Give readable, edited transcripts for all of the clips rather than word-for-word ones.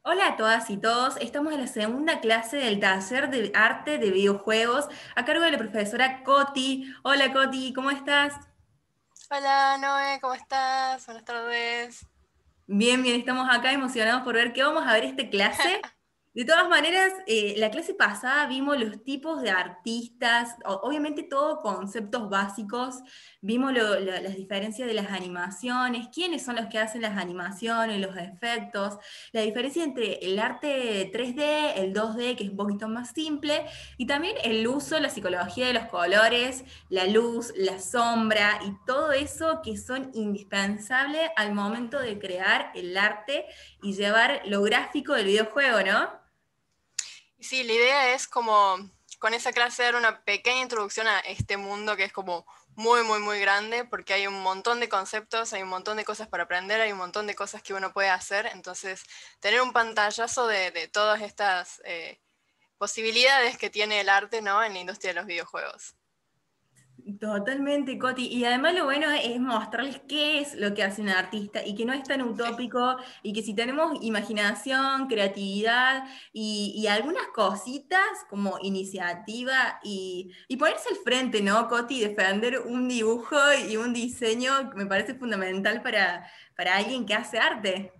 Hola a todas y todos, estamos en la segunda clase del taller de arte de videojuegos a cargo de la profesora Coti. Hola Coti, ¿cómo estás? Hola Noé, ¿cómo estás? Buenas tardes. Bien, bien, estamos acá emocionados por ver qué vamos a ver esta clase. De todas maneras, la clase pasada vimos los tipos de artistas, obviamente todo conceptos básicos, vimos las diferencias de las animaciones, quiénes son los que hacen las animaciones, los efectos, la diferencia entre el arte 3D, el 2D, que es un poquito más simple, y también el uso, la psicología de los colores, la luz, la sombra y todo eso que son indispensables al momento de crear el arte y llevar lo gráfico del videojuego, ¿no? Y sí, la idea es como con esa clase dar una pequeña introducción a este mundo que es como muy, muy, muy grande porque hay un montón de conceptos, hay un montón de cosas para aprender, hay un montón de cosas que uno puede hacer. Entonces, tener un pantallazo de todas estas posibilidades que tiene el arte, ¿no? En la industria de los videojuegos. Totalmente, Coti. Y además lo bueno es mostrarles qué es lo que hace un artista y que no es tan Sí. utópico y que si tenemos imaginación, creatividad y algunas cositas como iniciativa y ponerse al frente, ¿no, Coti? Defender un dibujo y un diseño me parece fundamental para alguien que hace arte.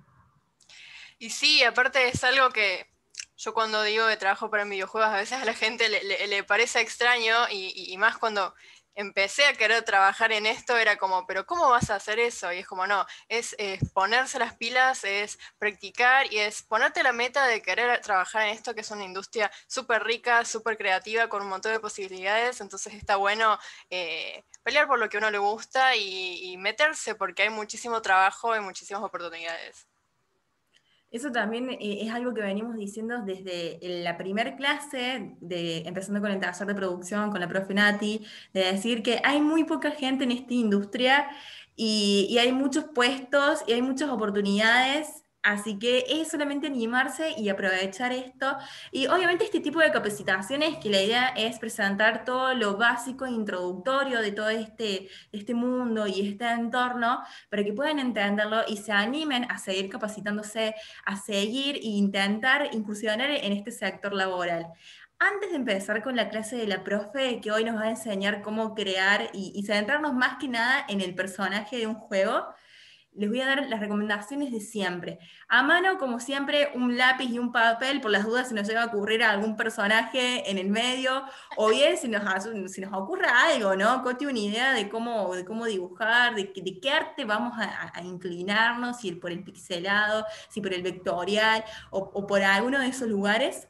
Y sí, aparte es algo que yo cuando digo que trabajo para videojuegos, a veces a la gente le parece extraño y más cuando empecé a querer trabajar en esto era como, pero ¿cómo vas a hacer eso? Y es como, no, es ponerse las pilas, es practicar y es ponerte la meta de querer trabajar en esto, que es una industria súper rica, súper creativa, con un montón de posibilidades, entonces está bueno pelear por lo que a uno le gusta y meterse porque hay muchísimo trabajo y muchísimas oportunidades. Eso también es algo que venimos diciendo desde la primer clase, empezando con el taller de producción, con la profe Nati, de decir que hay muy poca gente en esta industria y hay muchos puestos y hay muchas oportunidades, así que es solamente animarse y aprovechar esto. Y obviamente este tipo de capacitaciones, que la idea es presentar todo lo básico e introductorio de todo este mundo y este entorno, para que puedan entenderlo y se animen a seguir capacitándose, a seguir e intentar incursionar en este sector laboral. Antes de empezar con la clase de la profe, que hoy nos va a enseñar cómo crear y centrarnos más que nada en el personaje de un juego, les voy a dar las recomendaciones de siempre. A mano, como siempre, un lápiz y un papel, por las dudas si nos llega a ocurrir a algún personaje en el medio, o bien si nos ocurre algo, ¿no? Coti, una idea de cómo dibujar, de qué arte vamos a inclinarnos, si por el pixelado, si por el vectorial, o por alguno de esos lugares.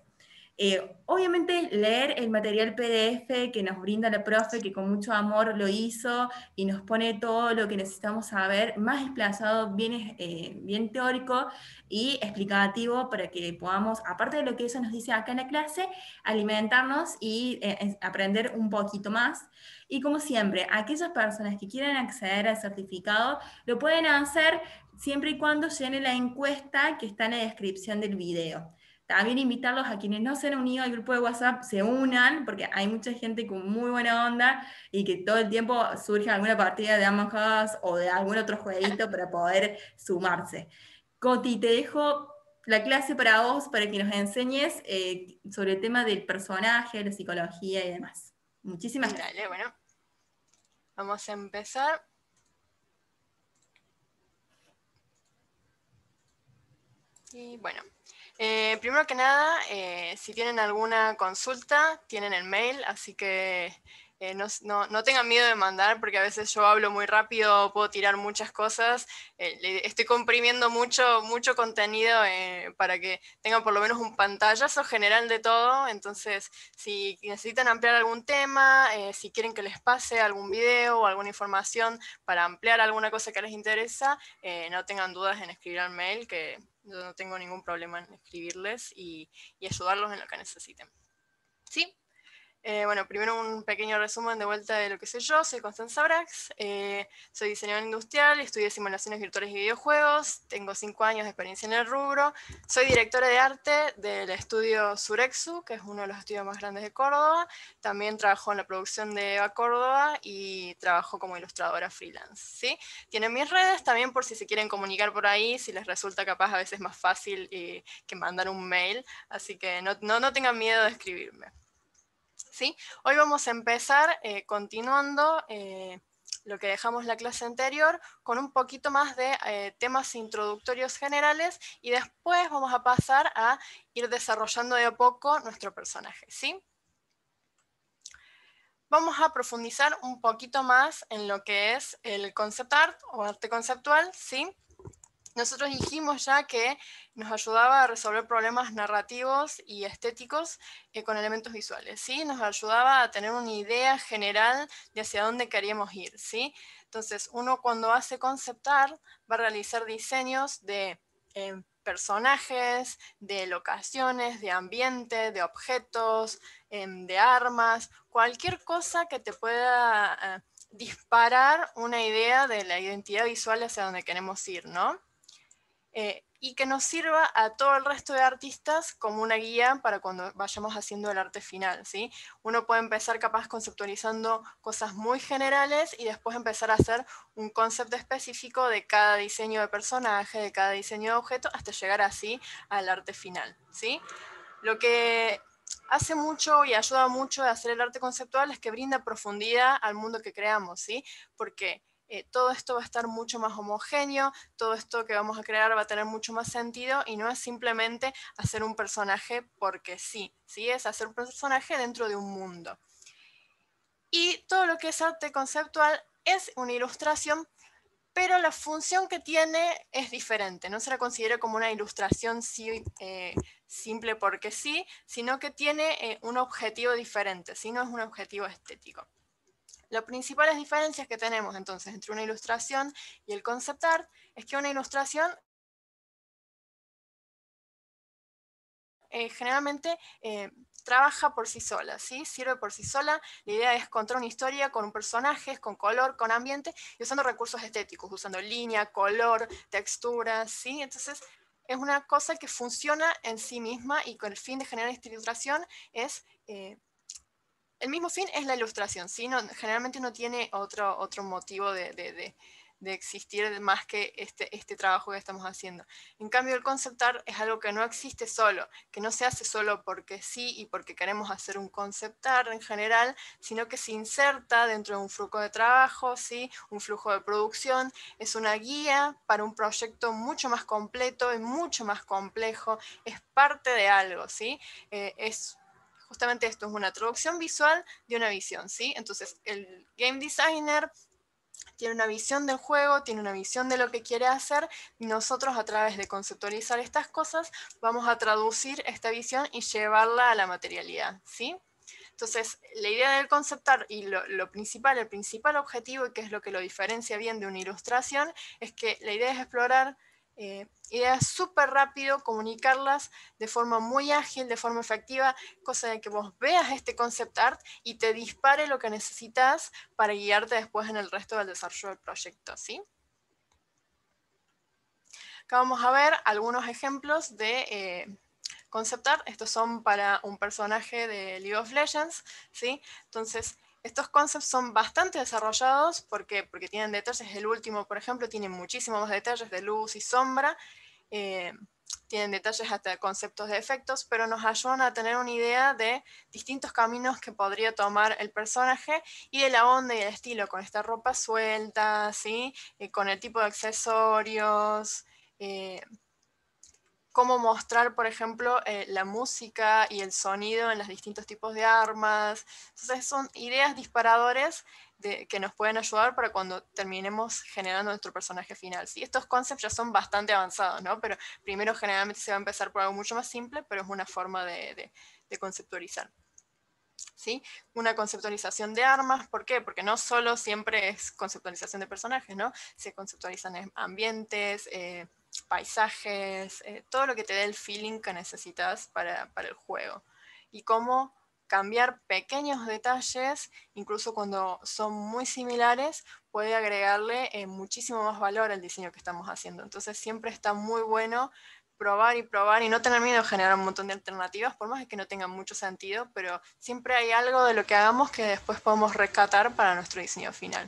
Obviamente leer el material PDF que nos brinda la profe, que con mucho amor lo hizo y nos pone todo lo que necesitamos saber, más desplazado, bien teórico y explicativo para que podamos, aparte de lo que ella nos dice acá en la clase, alimentarnos y aprender un poquito más. Y como siempre, aquellas personas que quieran acceder al certificado lo pueden hacer siempre y cuando llenen la encuesta que está en la descripción del video. También invitarlos a quienes no se han unido al grupo de WhatsApp, se unan, porque hay mucha gente con muy buena onda y que todo el tiempo surge alguna partida de Among Us o de algún otro jueguito para poder sumarse. Coti, te dejo la clase para vos, para que nos enseñes sobre el tema del personaje, la psicología y demás. Muchísimas gracias. Dale, bueno, vamos a empezar. Y bueno, primero que nada, si tienen alguna consulta, tienen el mail, así que no tengan miedo de mandar, porque a veces yo hablo muy rápido, puedo tirar muchas cosas, estoy comprimiendo mucho contenido para que tengan por lo menos un pantallazo general de todo, entonces si necesitan ampliar algún tema, si quieren que les pase algún video o alguna información para ampliar alguna cosa que les interesa, no tengan dudas en escribir al mail, que yo no tengo ningún problema en escribirles y ayudarlos en lo que necesiten. ¿Sí? Bueno, primero un pequeño resumen de vuelta de lo que soy yo. Soy Constanza Brax, soy diseñadora industrial, estudié simulaciones virtuales y videojuegos, tengo 5 años de experiencia en el rubro, soy directora de arte del estudio Surexu, que es uno de los estudios más grandes de Córdoba, también trabajo en la producción de Eva Córdoba y trabajo como ilustradora freelance, ¿sí? Tienen mis redes también por si se quieren comunicar por ahí, si les resulta capaz a veces más fácil que mandar un mail, así que no tengan miedo de escribirme. ¿Sí? Hoy vamos a empezar continuando lo que dejamos la clase anterior con un poquito más de temas introductorios generales y después vamos a pasar a ir desarrollando de a poco nuestro personaje. ¿Sí? Vamos a profundizar un poquito más en lo que es el concept art o arte conceptual. ¿Sí? Nosotros dijimos ya que nos ayudaba a resolver problemas narrativos y estéticos con elementos visuales, ¿sí? Nos ayudaba a tener una idea general de hacia dónde queríamos ir, ¿sí? Entonces, uno cuando hace concept art va a realizar diseños de personajes, de locaciones, de ambiente, de objetos, de armas, cualquier cosa que te pueda disparar una idea de la identidad visual hacia donde queremos ir, ¿no? Y que nos sirva a todo el resto de artistas como una guía para cuando vayamos haciendo el arte final, ¿sí? Uno puede empezar capaz conceptualizando cosas muy generales y después empezar a hacer un concepto específico de cada diseño de personaje, de cada diseño de objeto, hasta llegar así al arte final, ¿sí? Lo que hace mucho y ayuda mucho de hacer el arte conceptual es que brinda profundidad al mundo que creamos, ¿sí? Porque todo esto va a estar mucho más homogéneo, todo esto que vamos a crear va a tener mucho más sentido y no es simplemente hacer un personaje porque sí, ¿sí? Es hacer un personaje dentro de un mundo. Y todo lo que es arte conceptual es una ilustración, pero la función que tiene es diferente. No se la considera como una ilustración simple porque sí, sino que tiene un objetivo diferente, ¿sí? No es un objetivo estético. Las principales diferencias que tenemos entonces entre una ilustración y el concept art es que una ilustración generalmente trabaja por sí sola, ¿sí? Sirve por sí sola. La idea es contar una historia con personajes, con color, con ambiente y usando recursos estéticos, usando línea, color, texturas, ¿sí? Entonces es una cosa que funciona en sí misma y con el fin de generar esta ilustración es... el mismo fin es la ilustración, ¿sí? No, generalmente no tiene otro motivo de existir más que este trabajo que estamos haciendo. En cambio, el concept art es algo que no existe solo, que no se hace solo porque sí y porque queremos hacer un concept art en general, sino que se inserta dentro de un flujo de trabajo, ¿sí? Un flujo de producción, es una guía para un proyecto mucho más completo y mucho más complejo, es parte de algo, ¿sí? Es justamente esto, es una traducción visual de una visión, ¿sí? Entonces, el game designer tiene una visión del juego, tiene una visión de lo que quiere hacer, y nosotros a través de conceptualizar estas cosas vamos a traducir esta visión y llevarla a la materialidad, ¿sí? Entonces, la idea del concept art y el principal objetivo, y que es lo que lo diferencia bien de una ilustración, es que la idea es explorar ideas súper rápido, comunicarlas de forma muy ágil, de forma efectiva, cosa de que vos veas este concept art y te dispare lo que necesitas para guiarte después en el resto del desarrollo del proyecto, ¿sí? Acá vamos a ver algunos ejemplos de concept art. Estos son para un personaje de League of Legends, ¿sí? Entonces, estos concepts son bastante desarrollados. ¿Por qué? Porque tienen detalles. El último, por ejemplo, tiene muchísimos más detalles de luz y sombra. Tienen detalles hasta de conceptos de efectos, pero nos ayudan a tener una idea de distintos caminos que podría tomar el personaje y de la onda y el estilo, con esta ropa suelta, ¿sí? Con el tipo de accesorios, eh, cómo mostrar, por ejemplo, la música y el sonido en los distintos tipos de armas. Entonces son ideas disparadores que nos pueden ayudar para cuando terminemos generando nuestro personaje final. ¿Sí? Estos conceptos ya son bastante avanzados, ¿no? Pero primero generalmente se va a empezar por algo mucho más simple, pero es una forma de conceptualizar. ¿Sí? Una conceptualización de armas, ¿por qué? Porque no solo siempre es conceptualización de personajes, ¿no? Se conceptualizan ambientes, paisajes, todo lo que te dé el feeling que necesitas para el juego. Y cómo cambiar pequeños detalles, incluso cuando son muy similares, puede agregarle muchísimo más valor al diseño que estamos haciendo. Entonces siempre está muy bueno probar y no tener miedo a generar un montón de alternativas, por más que no tengan mucho sentido, pero siempre hay algo de lo que hagamos que después podemos rescatar para nuestro diseño final.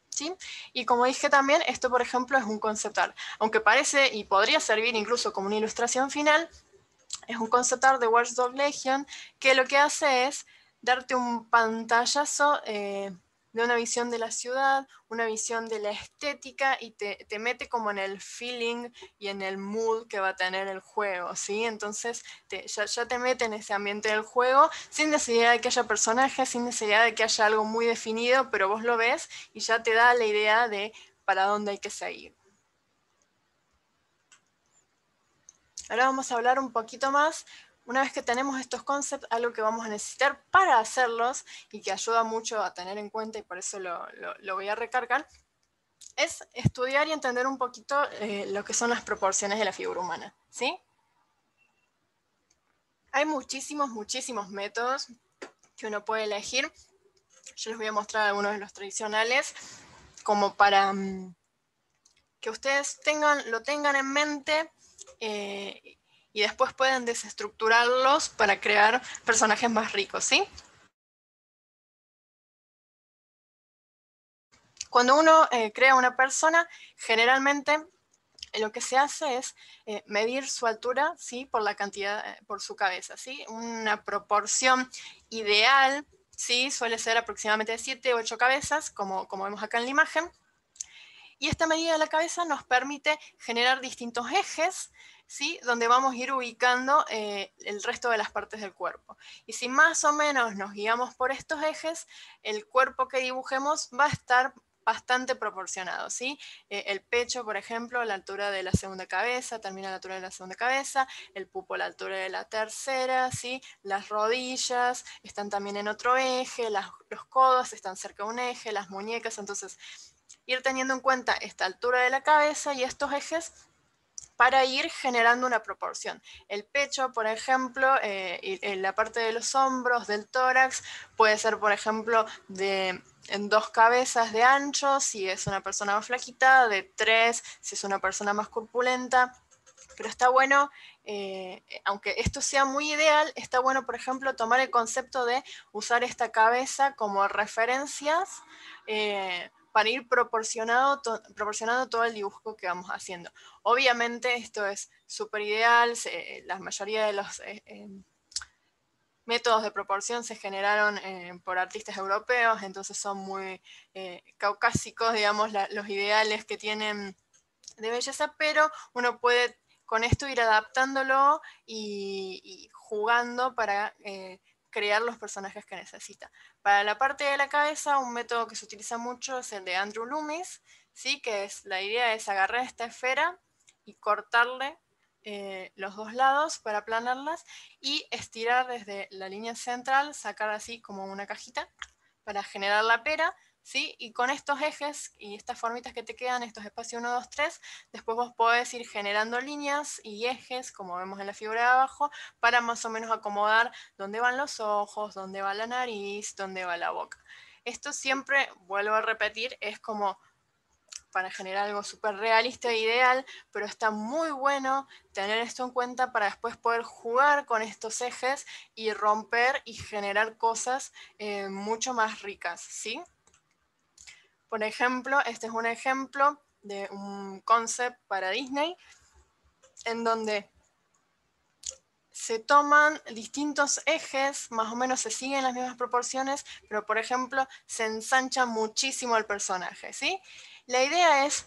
¿Sí? Y como dije también, esto por ejemplo es un concept art. Aunque parece y podría servir incluso como una ilustración final, es un concept art de Watch Dogs Legion que lo que hace es darte un pantallazo de una visión de la ciudad, una visión de la estética y te mete como en el feeling y en el mood que va a tener el juego, ¿sí? Entonces ya te mete en ese ambiente del juego sin necesidad de que haya personajes, sin necesidad de que haya algo muy definido, pero vos lo ves y ya te da la idea de para dónde hay que seguir. Ahora vamos a hablar un poquito más. Una vez que tenemos estos conceptos, algo que vamos a necesitar para hacerlos y que ayuda mucho a tener en cuenta, y por eso lo voy a recargar, es estudiar y entender un poquito lo que son las proporciones de la figura humana, ¿sí? Hay muchísimos métodos que uno puede elegir. Yo les voy a mostrar algunos de los tradicionales, como para que ustedes lo tengan en mente y después pueden desestructurarlos para crear personajes más ricos, ¿sí? Cuando uno crea una persona, generalmente lo que se hace es medir su altura, ¿sí? Por la cantidad, por su cabeza, ¿sí? Una proporción ideal, ¿sí? Suele ser aproximadamente 7 u 8 cabezas, como vemos acá en la imagen. Y esta medida de la cabeza nos permite generar distintos ejes, ¿sí? Donde vamos a ir ubicando el resto de las partes del cuerpo. Y si más o menos nos guiamos por estos ejes, el cuerpo que dibujemos va a estar bastante proporcionado, ¿sí? El pecho, por ejemplo, a la altura de la segunda cabeza, termina a la altura de la segunda cabeza, el pupo a la altura de la tercera, ¿sí? Las rodillas están también en otro eje, los codos están cerca de un eje, las muñecas, entonces ir teniendo en cuenta esta altura de la cabeza y estos ejes para ir generando una proporción. El pecho, por ejemplo, y la parte de los hombros, del tórax, puede ser, por ejemplo, en 2 cabezas de ancho, si es una persona más flaquita, de 3, si es una persona más corpulenta. Pero está bueno, aunque esto sea muy ideal, está bueno, por ejemplo, tomar el concepto de usar esta cabeza como referencias para ir proporcionando todo el dibujo que vamos haciendo. Obviamente esto es súper ideal, la mayoría de los métodos de proporción se generaron por artistas europeos, entonces son muy caucásicos, digamos, los ideales que tienen de belleza, pero uno puede con esto ir adaptándolo y jugando para crear los personajes que necesita. Para la parte de la cabeza, un método que se utiliza mucho es el de Andrew Loomis, ¿sí? Que la idea es agarrar esta esfera y cortarle los 2 lados para aplanarlas y estirar desde la línea central, sacar así como una cajita para generar la pera, ¿sí? Y con estos ejes y estas formitas que te quedan, estos espacios 1, 2, 3, después vos podés ir generando líneas y ejes, como vemos en la figura de abajo, para más o menos acomodar dónde van los ojos, dónde va la nariz, dónde va la boca. Esto siempre, vuelvo a repetir, es como para generar algo súper realista e ideal, pero está muy bueno tener esto en cuenta para después poder jugar con estos ejes y romper y generar cosas mucho más ricas, ¿sí? Por ejemplo, este es un ejemplo de un concept para Disney en donde se toman distintos ejes, más o menos se siguen las mismas proporciones, pero por ejemplo se ensancha muchísimo el personaje, ¿sí? La idea es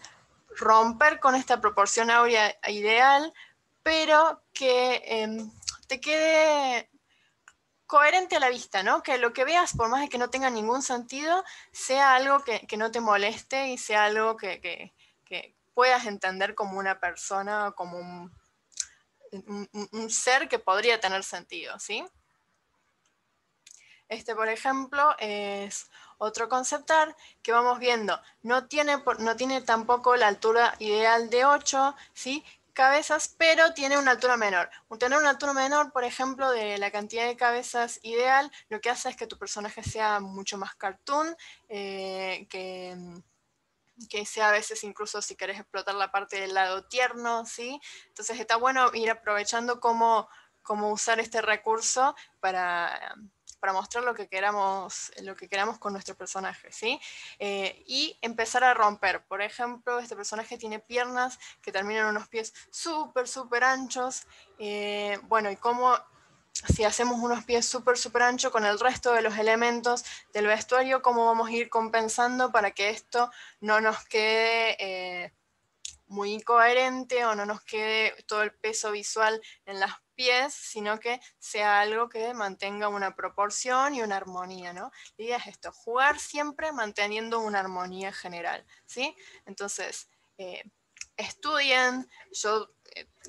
romper con esta proporción áurea ideal, pero que te quede coherente a la vista, ¿no? Que lo que veas, por más de que no tenga ningún sentido, sea algo que no te moleste y sea algo que puedas entender como una persona, como un ser que podría tener sentido, ¿sí? Este, por ejemplo, es otro concept art que vamos viendo. No tiene tampoco la altura ideal de 8, ¿sí? cabezas, pero tiene una altura menor. Tener una altura menor, por ejemplo, de la cantidad de cabezas ideal, lo que hace es que tu personaje sea mucho más cartoon, que sea a veces incluso si querés explotar la parte del lado tierno, ¿sí? Entonces está bueno ir aprovechando cómo usar este recurso para mostrar lo que queramos con nuestro personaje, ¿sí? Y empezar a romper. Por ejemplo, este personaje tiene piernas que terminan en unos pies súper, súper anchos. Bueno, y cómo si hacemos unos pies súper anchos con el resto de los elementos del vestuario, cómo vamos a ir compensando para que esto no nos quede muy incoherente o no nos quede todo el peso visual en los pies, sino que sea algo que mantenga una proporción y una armonía, ¿no? La idea es esto, jugar siempre manteniendo una armonía general, ¿sí? Entonces, estudien, yo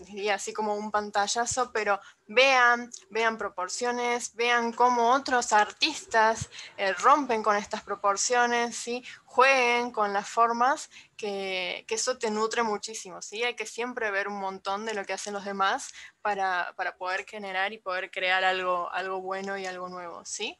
diría así como un pantallazo, pero vean proporciones, vean cómo otros artistas rompen con estas proporciones, ¿sí? Jueguen con las formas, que eso te nutre muchísimo, ¿sí? Hay que siempre ver un montón de lo que hacen los demás para poder generar y poder crear algo bueno y algo nuevo, ¿sí?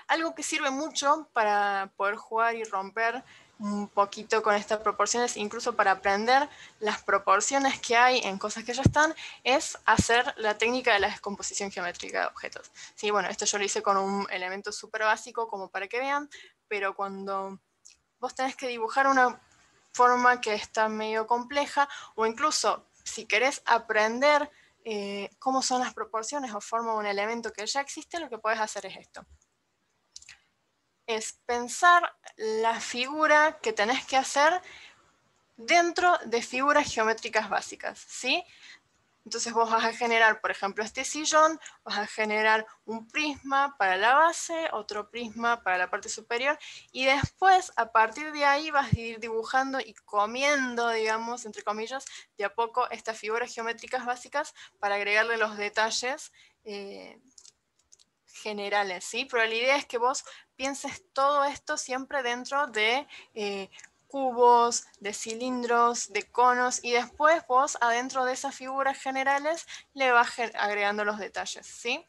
Algo que sirve mucho para poder jugar y romper un poquito con estas proporciones, incluso para aprender las proporciones que hay en cosas que ya están, es hacer la técnica de la descomposición geométrica de objetos. Sí, bueno, esto yo lo hice con un elemento súper básico como para que vean, pero cuando vos tenés que dibujar una forma que está medio compleja, o incluso si querés aprender cómo son las proporciones o forma un elemento que ya existe, lo que podés hacer es esto. Es pensar la figura que tenés que hacer dentro de figuras geométricas básicas, ¿sí? Entonces vos vas a generar, por ejemplo, este sillón, vas a generar un prisma para la base, otro prisma para la parte superior, y después, a partir de ahí, vas a ir dibujando y comiendo, digamos, entre comillas, de a poco estas figuras geométricas básicas para agregarle los detalles generales, ¿sí? Pero la idea es que vos pienses todo esto siempre dentro de cubos, de cilindros, de conos, y después vos adentro de esas figuras generales le vas agregando los detalles, ¿sí?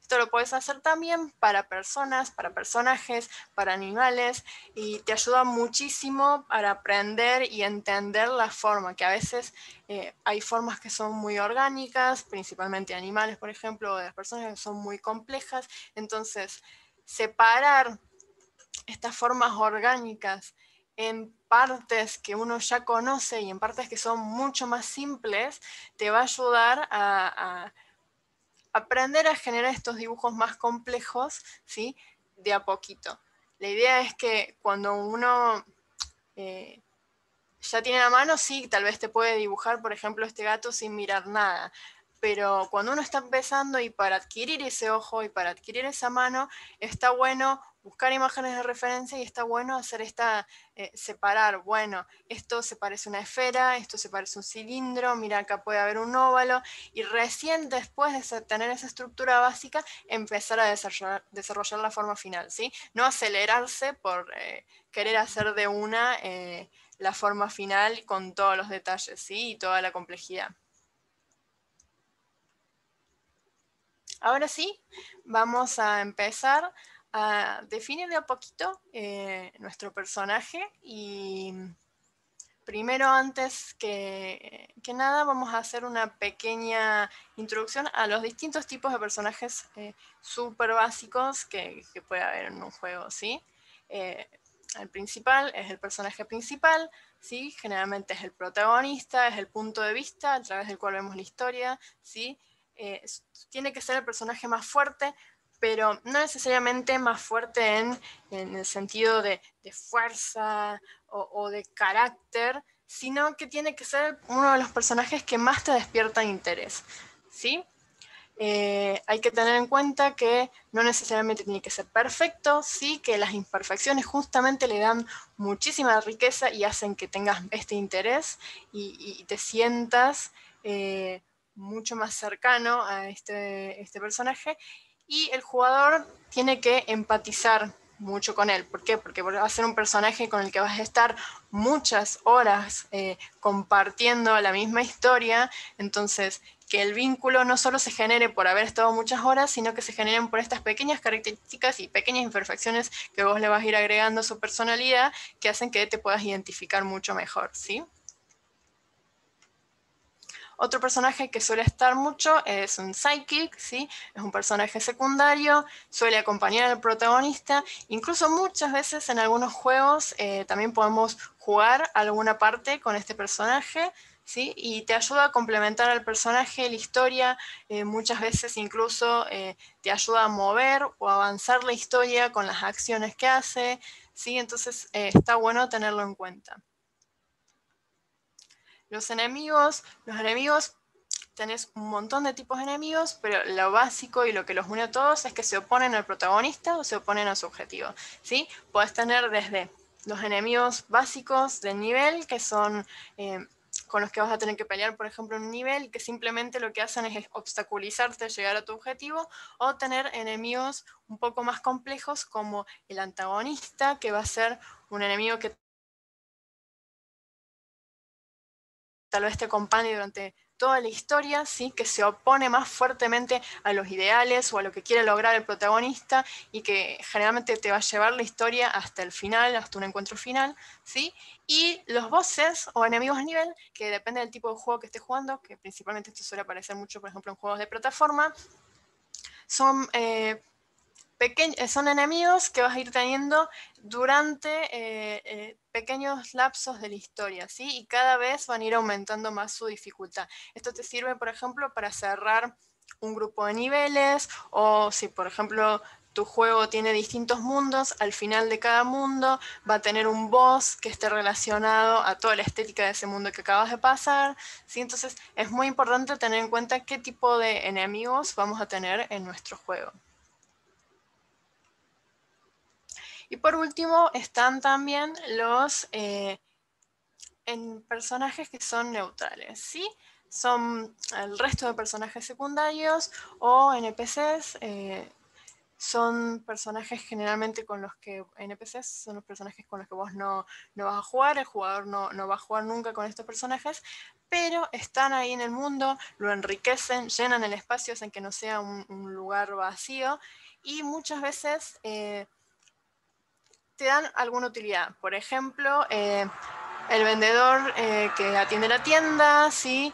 Esto lo puedes hacer también para personas, para personajes, para animales, y te ayuda muchísimo para aprender y entender la forma, que a veces hay formas que son muy orgánicas, principalmente animales, por ejemplo, o de las personas que son muy complejas. Entonces, separar estas formas orgánicas en partes que uno ya conoce y en partes que son mucho más simples, te va a ayudar a aprender a generar estos dibujos más complejos, ¿sí? De a poquito. La idea es que cuando uno ya tiene a mano, sí, tal vez te puede dibujar, por ejemplo, este gato sin mirar nada. Pero cuando uno está empezando y para adquirir ese ojo y para adquirir esa mano, está bueno buscar imágenes de referencia y está bueno hacer separar, bueno, esto se parece a una esfera, esto se parece a un cilindro, mira acá puede haber un óvalo, y recién después de tener esa estructura básica, empezar a desarrollar la forma final, ¿sí? No acelerarse por querer hacer de una la forma final con todos los detalles, ¿sí? Y toda la complejidad. Ahora sí, vamos a empezar a definir de a poquito nuestro personaje, y primero, antes que nada, vamos a hacer una pequeña introducción a los distintos tipos de personajes súper básicos que puede haber en un juego, ¿sí? El principal es el personaje principal, ¿sí? Generalmente es el protagonista, es el punto de vista a través del cual vemos la historia, ¿sí? Tiene que ser el personaje más fuerte, pero no necesariamente más fuerte en el sentido de fuerza o de carácter, sino que tiene que ser uno de los personajes que más te despierta interés, ¿sí? Hay que tener en cuenta que no necesariamente tiene que ser perfecto, sí, que las imperfecciones justamente le dan muchísima riqueza y hacen que tengas este interés y te sientas mucho más cercano a este personaje, y el jugador tiene que empatizar mucho con él. ¿Por qué? Porque va a ser un personaje con el que vas a estar muchas horas compartiendo la misma historia, entonces que el vínculo no solo se genere por haber estado muchas horas, sino que se generen por estas pequeñas características y pequeñas imperfecciones que vos le vas a ir agregando a su personalidad, que hacen que te puedas identificar mucho mejor, ¿sí? Otro personaje que suele estar mucho es un sidekick, ¿sí? Es un personaje secundario, suele acompañar al protagonista, incluso muchas veces en algunos juegos también podemos jugar alguna parte con este personaje, ¿sí? Y te ayuda a complementar al personaje, la historia, muchas veces incluso te ayuda a mover o avanzar la historia con las acciones que hace, ¿sí? Entonces está bueno tenerlo en cuenta. Los enemigos, tenés un montón de tipos de enemigos, pero lo básico y lo que los une a todos es que se oponen al protagonista o se oponen a su objetivo, ¿sí? Podés tener desde los enemigos básicos del nivel, que son con los que vas a tener que pelear, por ejemplo, en un nivel, que simplemente lo que hacen es obstaculizarte a llegar a tu objetivo, o tener enemigos un poco más complejos como el antagonista, que va a ser un enemigo que tal vez te acompañe durante toda la historia, ¿sí? Que se opone más fuertemente a los ideales o a lo que quiere lograr el protagonista y que generalmente te va a llevar la historia hasta el final, hasta un encuentro final, ¿sí? Y los bosses o enemigos de nivel, que depende del tipo de juego que estés jugando, que principalmente esto suele aparecer mucho, por ejemplo, en juegos de plataforma, son son enemigos que vas a ir teniendo durante pequeños lapsos de la historia, ¿sí? Y cada vez van a ir aumentando más su dificultad. Esto te sirve, por ejemplo, para cerrar un grupo de niveles, o si, por ejemplo, tu juego tiene distintos mundos, al final de cada mundo va a tener un boss que esté relacionado a toda la estética de ese mundo que acabas de pasar, ¿sí? Entonces es muy importante tener en cuenta qué tipo de enemigos vamos a tener en nuestro juego. Y por último están también los personajes que son neutrales, ¿sí? Son el resto de personajes secundarios o NPCs, son personajes generalmente con los que, NPCs son los personajes con los que vos no vas a jugar, el jugador no va a jugar nunca con estos personajes, pero están ahí en el mundo, lo enriquecen, llenan el espacio, hacen que no sea un lugar vacío, y muchas veces te dan alguna utilidad. Por ejemplo, el vendedor que atiende la tienda, ¿sí?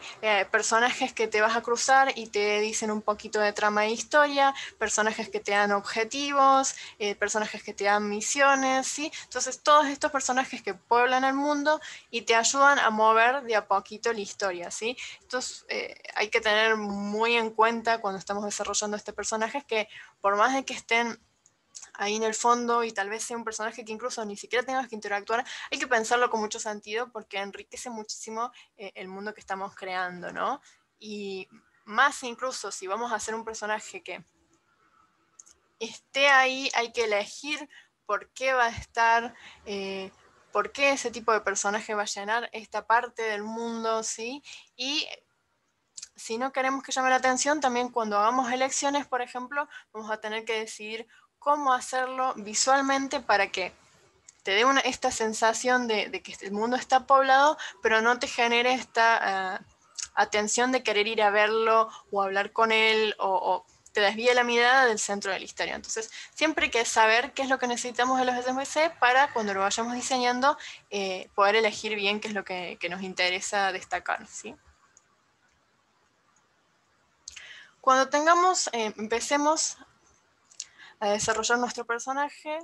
Personajes que te vas a cruzar y te dicen un poquito de trama de historia, personajes que te dan objetivos, personajes que te dan misiones, ¿sí? Entonces todos estos personajes que pueblan el mundo y te ayudan a mover de a poquito la historia, ¿sí? Entonces hay que tener muy en cuenta cuando estamos desarrollando este personaje que por más de que estén ahí en el fondo y tal vez sea un personaje que incluso ni siquiera tengas que interactuar, hay que pensarlo con mucho sentido porque enriquece muchísimo el mundo que estamos creando, ¿no? Y más incluso si vamos a hacer un personaje que esté ahí, hay que elegir por qué va a estar, por qué ese tipo de personaje va a llenar esta parte del mundo, ¿sí? Y si no queremos que llame la atención, también cuando hagamos elecciones, por ejemplo, vamos a tener que decidir cómo hacerlo visualmente para que te dé esta sensación de que el mundo está poblado, pero no te genere esta atención de querer ir a verlo o hablar con él o te desvíe la mirada del centro de la historia. Entonces, siempre hay que saber qué es lo que necesitamos de los SMC para cuando lo vayamos diseñando poder elegir bien qué es lo que nos interesa destacar, ¿sí? Cuando empecemos a desarrollar nuestro personaje,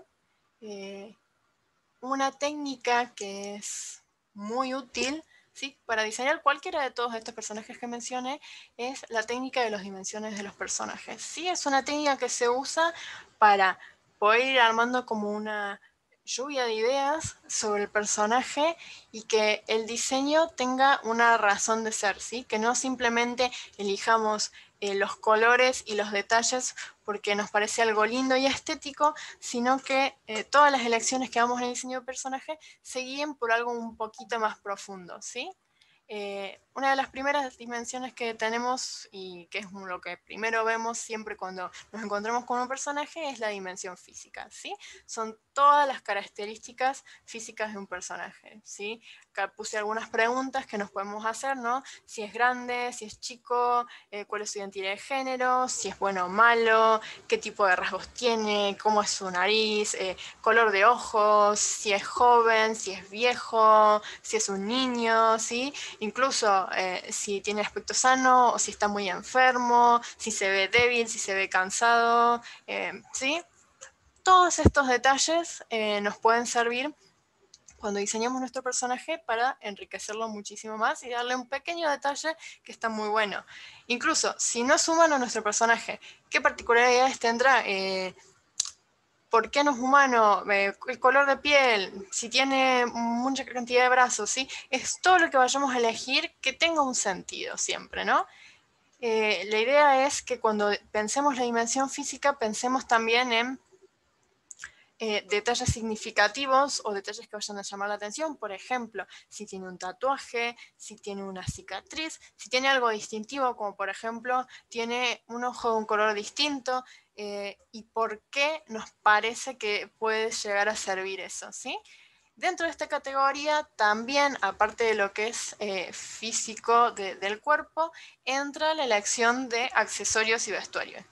una técnica que es muy útil, ¿sí? Para diseñar cualquiera de todos estos personajes que mencioné es la técnica de las dimensiones de los personajes. ¿Sí? Es una técnica que se usa para poder ir armando como una lluvia de ideas sobre el personaje y que el diseño tenga una razón de ser, ¿sí? Que no simplemente elijamos los colores y los detalles porque nos parece algo lindo y estético, sino que todas las elecciones que hagamos en el diseño de personaje se guíen por algo un poquito más profundo, ¿sí? Una de las primeras dimensiones que tenemos y que es lo que primero vemos siempre cuando nos encontramos con un personaje es la dimensión física, ¿sí? Son todas las características físicas de un personaje, ¿sí? Acá puse algunas preguntas que nos podemos hacer, ¿no? Si es grande, si es chico, cuál es su identidad de género, si es bueno o malo, qué tipo de rasgos tiene, cómo es su nariz, color de ojos, si es joven, si es viejo, si es un niño, ¿sí? Incluso si tiene aspecto sano o si está muy enfermo, si se ve débil, si se ve cansado, ¿sí? Todos estos detalles nos pueden servir cuando diseñamos nuestro personaje para enriquecerlo muchísimo más y darle un pequeño detalle que está muy bueno. Incluso si no es humano nuestro personaje, ¿qué particularidades tendrá? ¿Por qué no es humano? El color de piel, si tiene mucha cantidad de brazos, ¿sí? Es todo lo que vayamos a elegir que tenga un sentido siempre, ¿no? La idea es que cuando pensemos la dimensión física, pensemos también en detalles significativos o detalles que vayan a llamar la atención. Por ejemplo, si tiene un tatuaje, si tiene una cicatriz, si tiene algo distintivo, como por ejemplo, tiene un ojo de un color distinto, y por qué nos parece que puede llegar a servir eso, ¿sí? Dentro de esta categoría también, aparte de lo que es físico del cuerpo, entra la elección de accesorios y vestuario.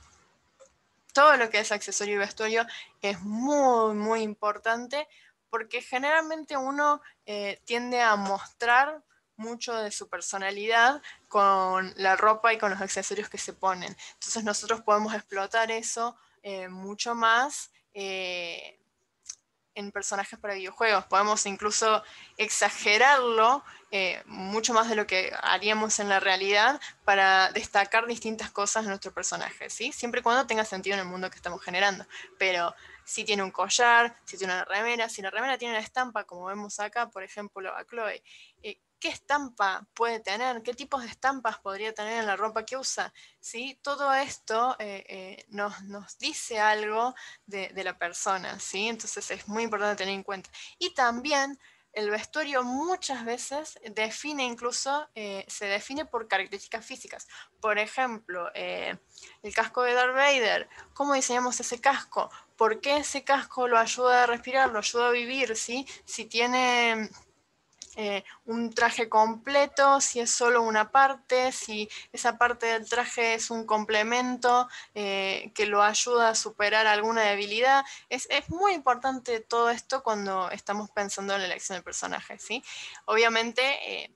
Todo lo que es accesorio y vestuario es muy, muy importante porque generalmente uno tiende a mostrar mucho de su personalidad con la ropa y con los accesorios que se ponen. Entonces nosotros podemos explotar eso mucho más en personajes para videojuegos. Podemos incluso exagerarlo mucho más de lo que haríamos en la realidad para destacar distintas cosas de nuestro personaje, ¿sí? Siempre y cuando tenga sentido en el mundo que estamos generando. Pero si tiene un collar, si tiene una remera, si la remera tiene una estampa, como vemos acá, por ejemplo, a Chloe, ¿qué estampa puede tener? ¿Qué tipos de estampas podría tener en la ropa que usa? ¿Sí? Todo esto nos dice algo de la persona, ¿sí? Entonces es muy importante tener en cuenta. Y también el vestuario muchas veces define incluso, se define por características físicas. Por ejemplo, el casco de Darth Vader, ¿cómo diseñamos ese casco? ¿Por qué ese casco lo ayuda a respirar, lo ayuda a vivir, ¿sí? Si tiene un traje completo, si es solo una parte, si esa parte del traje es un complemento que lo ayuda a superar alguna debilidad. Es muy importante todo esto cuando estamos pensando en la elección del personaje, ¿sí? Obviamente,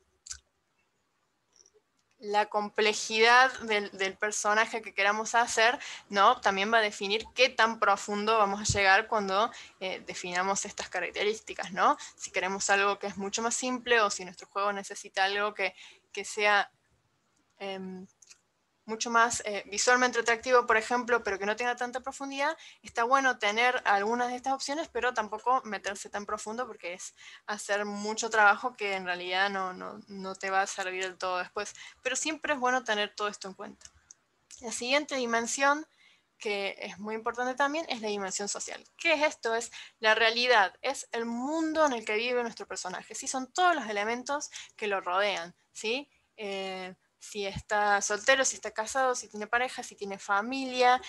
la complejidad del personaje que queramos hacer, ¿no? También va a definir qué tan profundo vamos a llegar cuando definamos estas características, ¿no? Si queremos algo que es mucho más simple o si nuestro juego necesita algo que sea mucho más visualmente atractivo, por ejemplo, pero que no tenga tanta profundidad, está bueno tener algunas de estas opciones, pero tampoco meterse tan profundo porque es hacer mucho trabajo que en realidad no te va a servir del todo después. Pero siempre es bueno tener todo esto en cuenta. La siguiente dimensión, que es muy importante también, es la dimensión social. ¿Qué es esto? Es la realidad, es el mundo en el que vive nuestro personaje, ¿sí? Son todos los elementos que lo rodean, ¿sí? Si está soltero, si está casado, si tiene pareja, si tiene familia,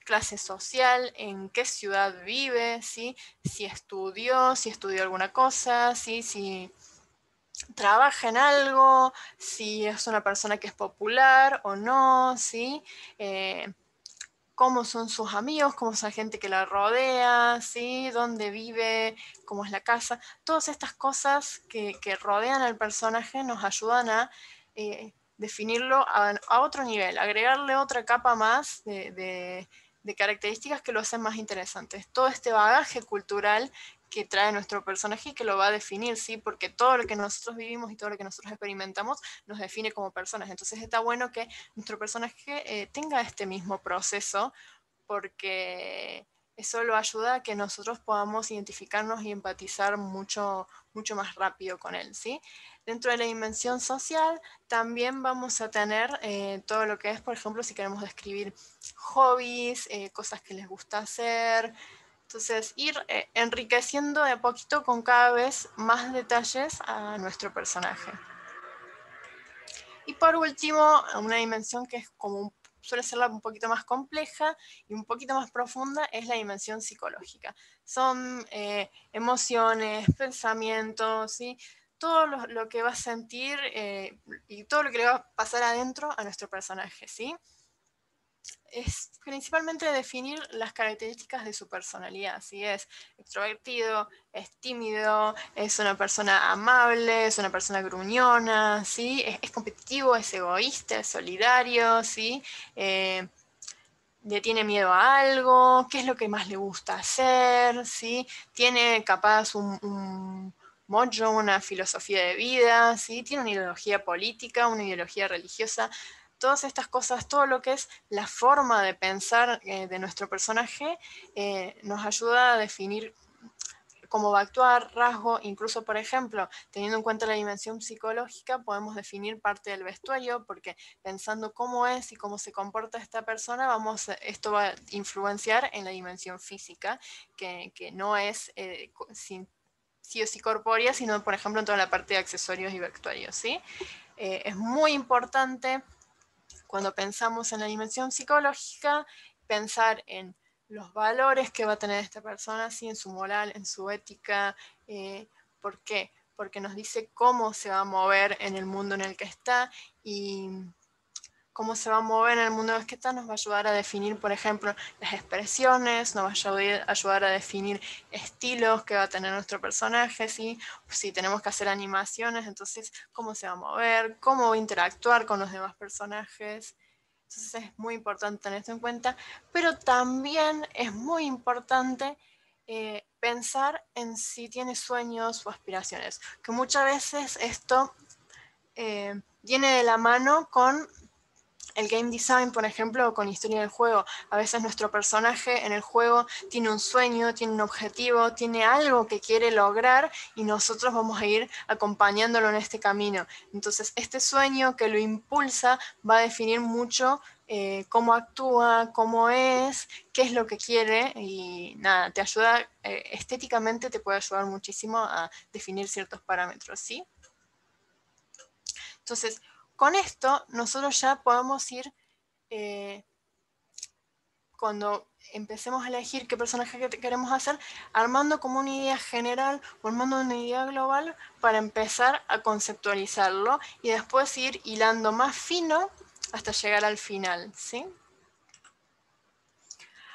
clase social, en qué ciudad vive, ¿sí? Si estudió alguna cosa, ¿sí? Si trabaja en algo, si es una persona que es popular o no, ¿sí? Cómo son sus amigos, cómo es la gente que la rodea, ¿sí? Dónde vive, cómo es la casa. Todas estas cosas que rodean al personaje nos ayudan a definirlo a otro nivel, agregarle otra capa más de características que lo hacen más interesantes. Todo este bagaje cultural que trae nuestro personaje y que lo va a definir, ¿sí? Porque todo lo que nosotros vivimos y todo lo que nosotros experimentamos nos define como personas. Entonces está bueno que nuestro personaje tenga este mismo proceso porque eso lo ayuda a que nosotros podamos identificarnos y empatizar mucho, mucho más rápido con él, ¿sí? Dentro de la dimensión social también vamos a tener todo lo que es, por ejemplo, si queremos describir hobbies, cosas que les gusta hacer. Entonces, ir enriqueciendo de a poquito con cada vez más detalles a nuestro personaje. Y por último, una dimensión que es como suele ser un poquito más compleja y un poquito más profunda, es la dimensión psicológica. Son emociones, pensamientos, ¿sí? Todo lo que va a sentir y todo lo que le va a pasar adentro a nuestro personaje, ¿sí? Es principalmente definir las características de su personalidad, si es extrovertido, es tímido, es una persona amable, es una persona gruñona, ¿sí? Es competitivo, es egoísta, es solidario, ¿sí? Le tiene miedo a algo, qué es lo que más le gusta hacer, ¿sí? Tiene capaz un mojo, una filosofía de vida, ¿sí? Tiene una ideología política, una ideología religiosa. Todas estas cosas, todo lo que es la forma de pensar de nuestro personaje, nos ayuda a definir cómo va a actuar, rasgo, incluso por ejemplo, teniendo en cuenta la dimensión psicológica, podemos definir parte del vestuario, porque pensando cómo es y cómo se comporta esta persona, esto va a influenciar en la dimensión física, que no es sí o sí corpórea, sino por ejemplo en toda la parte de accesorios y vestuarios, ¿sí? Es muy importante cuando pensamos en la dimensión psicológica, pensar en los valores que va a tener esta persona, ¿sí? En su moral, en su ética. ¿Por qué? Porque nos dice cómo se va a mover en el mundo en el que está, y cómo se va a mover en el mundo en el que está nos va a ayudar a definir, por ejemplo, las expresiones, nos va a ayudar a definir estilos que va a tener nuestro personaje, ¿sí? Si tenemos que hacer animaciones, entonces cómo se va a mover, cómo va a interactuar con los demás personajes. Entonces es muy importante tener esto en cuenta, pero también es muy importante pensar en si tiene sueños o aspiraciones, que muchas veces esto viene de la mano con el game design, por ejemplo, o con historia del juego. A veces nuestro personaje en el juego tiene un sueño, tiene un objetivo, tiene algo que quiere lograr, y nosotros vamos a ir acompañándolo en este camino. Entonces, este sueño que lo impulsa va a definir mucho cómo actúa, cómo es, qué es lo que quiere, y nada, te ayuda, estéticamente te puede ayudar muchísimo a definir ciertos parámetros, ¿sí? Entonces, con esto nosotros ya podemos ir, cuando empecemos a elegir qué personaje queremos hacer, armando como una idea general o armando una idea global para empezar a conceptualizarlo y después ir hilando más fino hasta llegar al final, ¿sí?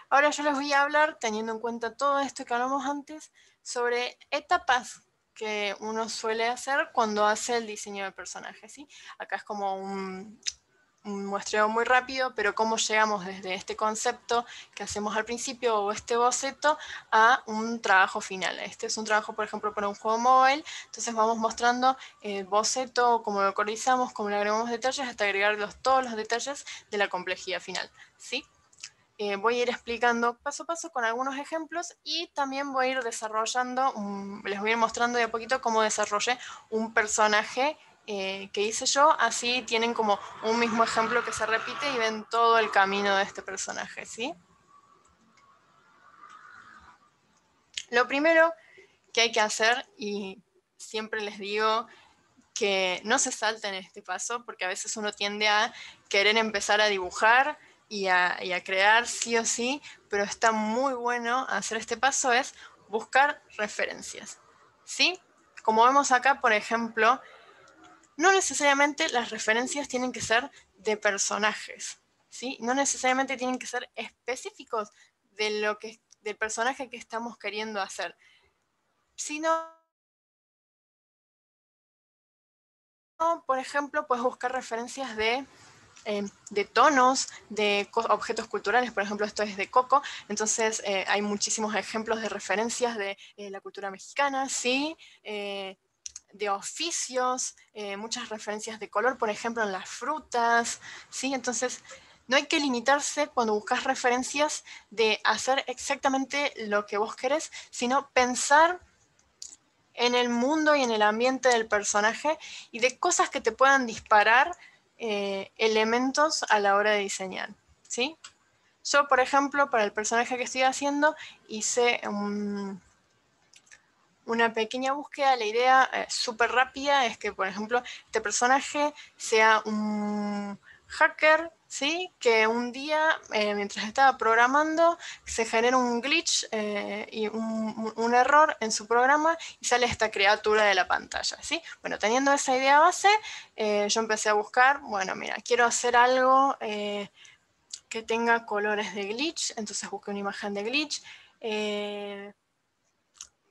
Ahora yo les voy a hablar, teniendo en cuenta todo esto que hablamos antes, sobre etapas que uno suele hacer cuando hace el diseño de personaje, ¿sí? Acá es como un muestreo muy rápido, pero cómo llegamos desde este concepto que hacemos al principio o este boceto a un trabajo final. Este es un trabajo, por ejemplo, para un juego móvil, entonces vamos mostrando el boceto, cómo lo colorizamos, cómo le agregamos detalles, hasta agregar todos los detalles de la complejidad final, ¿sí? Voy a ir explicando paso a paso con algunos ejemplos, y también voy a ir desarrollando, les voy a ir mostrando de a poquito cómo desarrollé un personaje que hice yo, así tienen como un mismo ejemplo que se repite y ven todo el camino de este personaje, ¿sí? Lo primero que hay que hacer, y siempre les digo que no se salten este paso, porque a veces uno tiende a querer empezar a dibujar y a crear sí o sí, pero está muy bueno hacer este paso, es buscar referencias, ¿sí? Como vemos acá, por ejemplo, no necesariamente las referencias tienen que ser de personajes, ¿sí? No necesariamente tienen que ser específicos del personaje que estamos queriendo hacer, sino, por ejemplo, puedes buscar referencias de tonos, de objetos culturales. Por ejemplo, esto es de Coco, entonces hay muchísimos ejemplos de referencias de la cultura mexicana, ¿sí? De oficios, muchas referencias de color, por ejemplo, en las frutas, ¿sí? Entonces, no hay que limitarse cuando buscas referencias de hacer exactamente lo que vos querés, sino pensar en el mundo y en el ambiente del personaje y de cosas que te puedan disparar elementos a la hora de diseñar, ¿sí? Yo, por ejemplo, para el personaje que estoy haciendo, hice una pequeña búsqueda. La idea súper rápida es que, por ejemplo, este personaje sea un hacker, ¿sí? Que un día, mientras estaba programando, se genera un glitch y un error en su programa y sale esta criatura de la pantalla, ¿sí? Bueno, teniendo esa idea base, yo empecé a buscar, bueno, mira, quiero hacer algo que tenga colores de glitch, entonces busqué una imagen de glitch.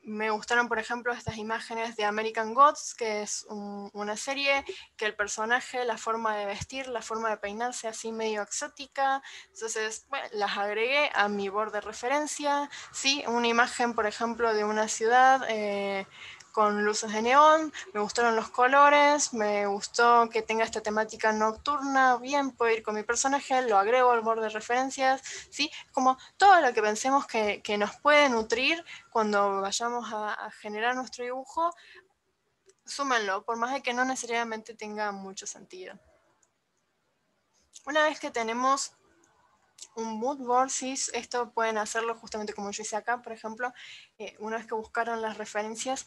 Me gustaron, por ejemplo, estas imágenes de American Gods, que es una serie que el personaje, la forma de vestir, la forma de peinarse así medio exótica. Entonces, bueno, las agregué a mi board de referencia. Sí, una imagen, por ejemplo, de una ciudad con luces de neón. Me gustaron los colores, me gustó que tenga esta temática nocturna. Bien, puedo ir con mi personaje, lo agrego al board de referencias. Sí, como todo lo que pensemos que nos puede nutrir cuando vayamos a generar nuestro dibujo, súmenlo, por más de que no necesariamente tenga mucho sentido. Una vez que tenemos un mood board, sí, esto pueden hacerlo justamente como yo hice acá, por ejemplo, una vez que buscaron las referencias,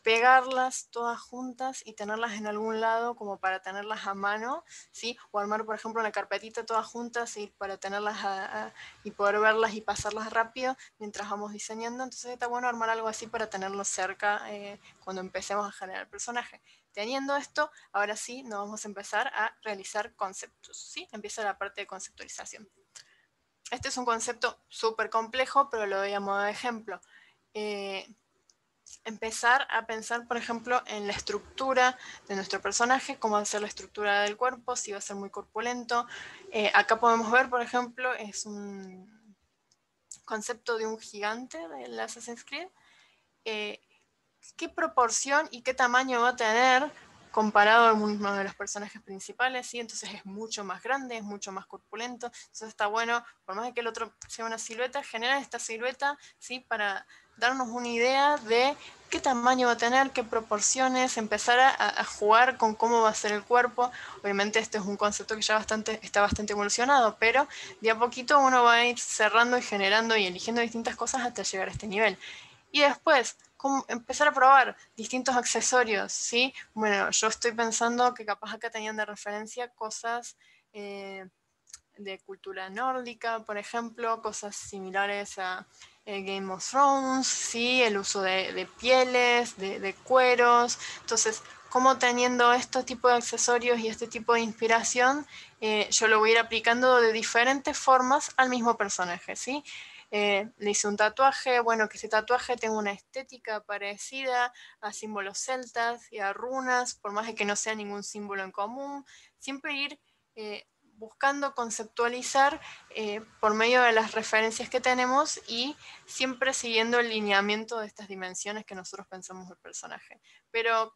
pegarlas todas juntas y tenerlas en algún lado como para tenerlas a mano, ¿sí? O armar, por ejemplo, una carpetita todas juntas y para tenerlas y poder verlas y pasarlas rápido mientras vamos diseñando. Entonces está bueno armar algo así para tenerlo cerca cuando empecemos a generar el personaje. Teniendo esto, ahora sí nos vamos a empezar a realizar conceptos, ¿sí? Empieza la parte de conceptualización. Este es un concepto súper complejo, pero lo doy a modo de ejemplo. Empezar a pensar, por ejemplo, en la estructura de nuestro personaje, cómo va a ser la estructura del cuerpo, si va a ser muy corpulento. Acá podemos ver, por ejemplo, es un concepto de un gigante del Assassin's Creed. ¿Qué proporción y qué tamaño va a tener comparado a uno de los personajes principales? ¿Sí? Entonces es mucho más grande, es mucho más corpulento. Entonces está bueno, por más de que el otro sea una silueta, generar esta silueta, ¿sí? Para darnos una idea de qué tamaño va a tener, qué proporciones, empezar a jugar con cómo va a ser el cuerpo. Obviamente este es un concepto que ya está bastante evolucionado, pero de a poquito uno va a ir cerrando y generando y eligiendo distintas cosas hasta llegar a este nivel. Y después, empezar a probar distintos accesorios, ¿sí? Bueno, yo estoy pensando que capaz acá tenían de referencia cosas de cultura nórdica, por ejemplo, cosas similares a Game of Thrones, ¿sí? El uso de pieles, de cueros. Entonces, como teniendo este tipo de accesorios y este tipo de inspiración, yo lo voy a ir aplicando de diferentes formas al mismo personaje, ¿sí? Le hice un tatuaje, bueno, que ese tatuaje tenga una estética parecida a símbolos celtas y a runas, por más de que no sea ningún símbolo en común, siempre ir buscando conceptualizar por medio de las referencias que tenemos y siempre siguiendo el lineamiento de estas dimensiones que nosotros pensamos del personaje. Pero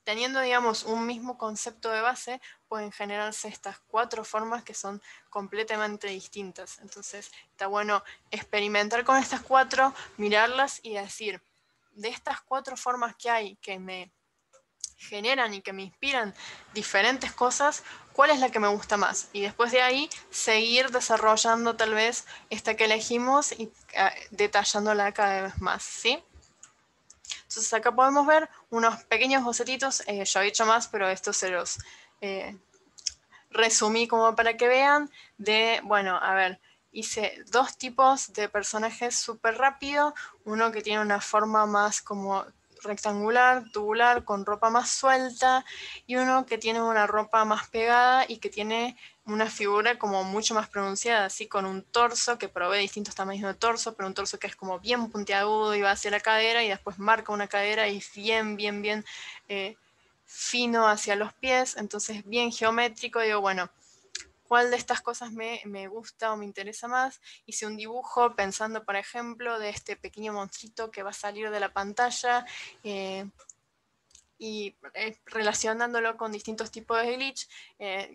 teniendo, digamos, un mismo concepto de base, pueden generarse estas 4 formas que son completamente distintas. Entonces, está bueno experimentar con estas 4, mirarlas y decir, de estas 4 formas que hay, que me generan y que me inspiran diferentes cosas, cuál es la que me gusta más. Y después de ahí, seguir desarrollando tal vez esta que elegimos y detallándola cada vez más, ¿sí? Entonces acá podemos ver unos pequeños bocetitos, yo he hecho más, pero estos se los resumí como para que vean, de, bueno, a ver, hice 2 tipos de personajes súper rápido, uno que tiene una forma más como rectangular, tubular, con ropa más suelta, y uno que tiene una ropa más pegada y que tiene una figura como mucho más pronunciada, así con un torso que provee distintos tamaños de torso, pero un torso que es como bien puntiagudo y va hacia la cadera y después marca una cadera y bien fino hacia los pies, entonces bien geométrico. Digo, bueno, ¿cuál de estas cosas me gusta o me interesa más? Hice un dibujo pensando, por ejemplo, de este pequeño monstruito que va a salir de la pantalla y relacionándolo con distintos tipos de glitch.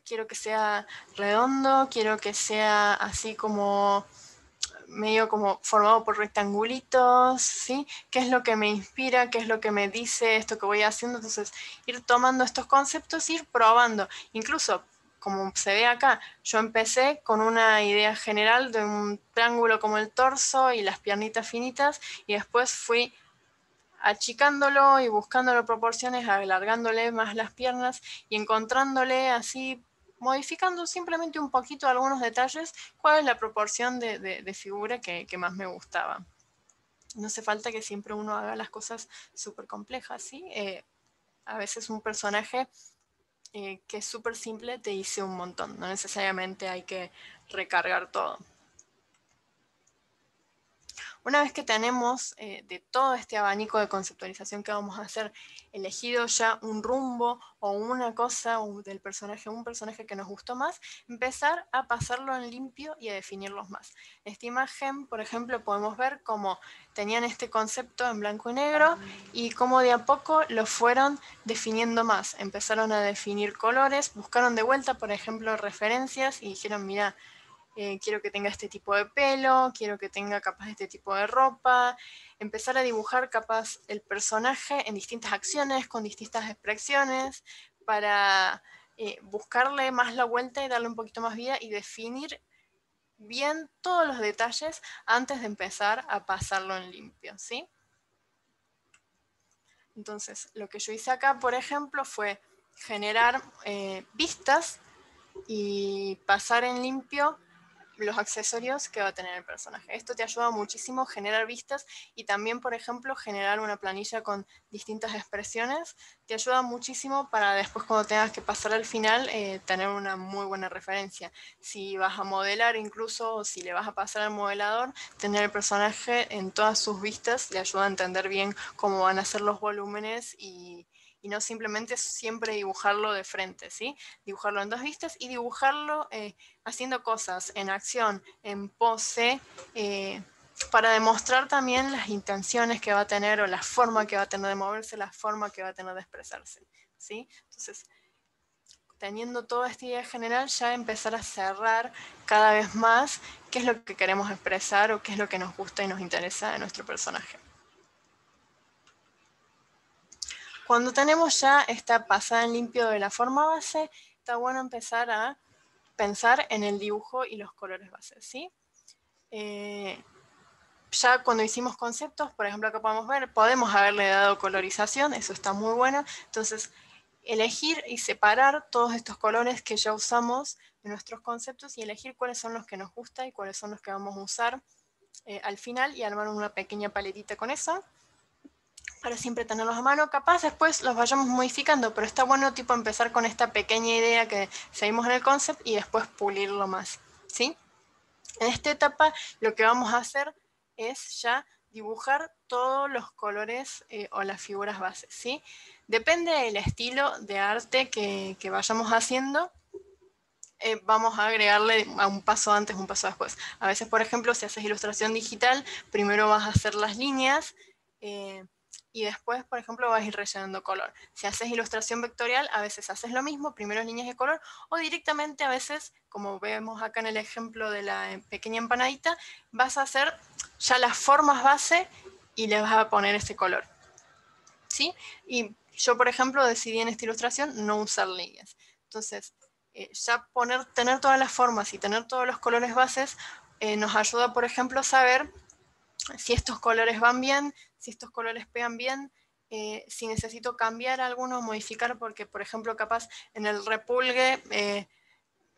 Quiero que sea redondo, quiero que sea así como medio como formado por rectangulitos, ¿sí? ¿Qué es lo que me inspira? ¿Qué es lo que me dice esto que voy haciendo? Entonces, ir tomando estos conceptos, ir probando. Incluso, como se ve acá, yo empecé con una idea general de un triángulo como el torso y las piernitas finitas, y después fui achicándolo y buscándole proporciones, alargándole más las piernas y encontrándole así, modificando simplemente un poquito algunos detalles, cuál es la proporción de figura que más me gustaba. No hace falta que siempre uno haga las cosas súper complejas, ¿sí? A veces un personaje que es súper simple te dice un montón, no necesariamente hay que recargar todo. Una vez que tenemos de todo este abanico de conceptualización que vamos a hacer, elegido ya un rumbo o una cosa del personaje, un personaje que nos gustó más, empezar a pasarlo en limpio y a definirlos más. En esta imagen, por ejemplo, podemos ver cómo tenían este concepto en blanco y negro y cómo de a poco lo fueron definiendo más. Empezaron a definir colores, buscaron de vuelta, por ejemplo, referencias y dijeron, mira, quiero que tenga este tipo de pelo, quiero que tenga capaz este tipo de ropa, empezar a dibujar capaz el personaje en distintas acciones, con distintas expresiones, para buscarle más la vuelta y darle un poquito más vida y definir bien todos los detalles antes de empezar a pasarlo en limpio, ¿sí? Entonces, lo que yo hice acá, por ejemplo, fue generar vistas y pasar en limpio los accesorios que va a tener el personaje. Esto te ayuda muchísimo a generar vistas y también, por ejemplo, generar una planilla con distintas expresiones. Te ayuda muchísimo para después cuando tengas que pasar al final tener una muy buena referencia. Si vas a modelar incluso o si le vas a pasar al modelador, tener el personaje en todas sus vistas le ayuda a entender bien cómo van a ser los volúmenes y no simplemente siempre dibujarlo de frente, ¿sí? Dibujarlo en dos vistas y dibujarlo haciendo cosas en acción, en pose, para demostrar también las intenciones que va a tener o la forma que va a tener de moverse, la forma que va a tener de expresarse, ¿sí? Entonces, teniendo toda esta idea general, ya empezar a cerrar cada vez más qué es lo que queremos expresar o qué es lo que nos gusta y nos interesa de nuestro personaje. Cuando tenemos ya esta pasada en limpio de la forma base, está bueno empezar a pensar en el dibujo y los colores bases, ¿sí? Ya cuando hicimos conceptos, por ejemplo, acá podemos ver, podemos haberle dado colorización, eso está muy bueno. Entonces, elegir y separar todos estos colores que ya usamos en nuestros conceptos y elegir cuáles son los que nos gusta y cuáles son los que vamos a usar al final y armar una pequeña paletita con eso para siempre tenerlos a mano. Capaz después los vayamos modificando, pero está bueno tipo empezar con esta pequeña idea que seguimos en el concept y después pulirlo más, ¿sí? En esta etapa lo que vamos a hacer es ya dibujar todos los colores o las figuras bases, ¿sí? Depende del estilo de arte que vayamos haciendo, vamos a agregarle a un paso antes, un paso después. A veces, por ejemplo, si haces ilustración digital, primero vas a hacer las líneas y después, por ejemplo, vas a ir rellenando color. Si haces ilustración vectorial, a veces haces lo mismo, primero líneas de color, o directamente a veces, como vemos acá en el ejemplo de la pequeña empanadita, vas a hacer ya las formas base y le vas a poner este color, ¿sí? Y yo, por ejemplo, decidí en esta ilustración no usar líneas. Entonces, ya tener todas las formas y tener todos los colores bases nos ayuda, por ejemplo, a saber si estos colores van bien, si estos colores pegan bien, si necesito cambiar alguno, modificar, porque, por ejemplo, capaz en el repulgue,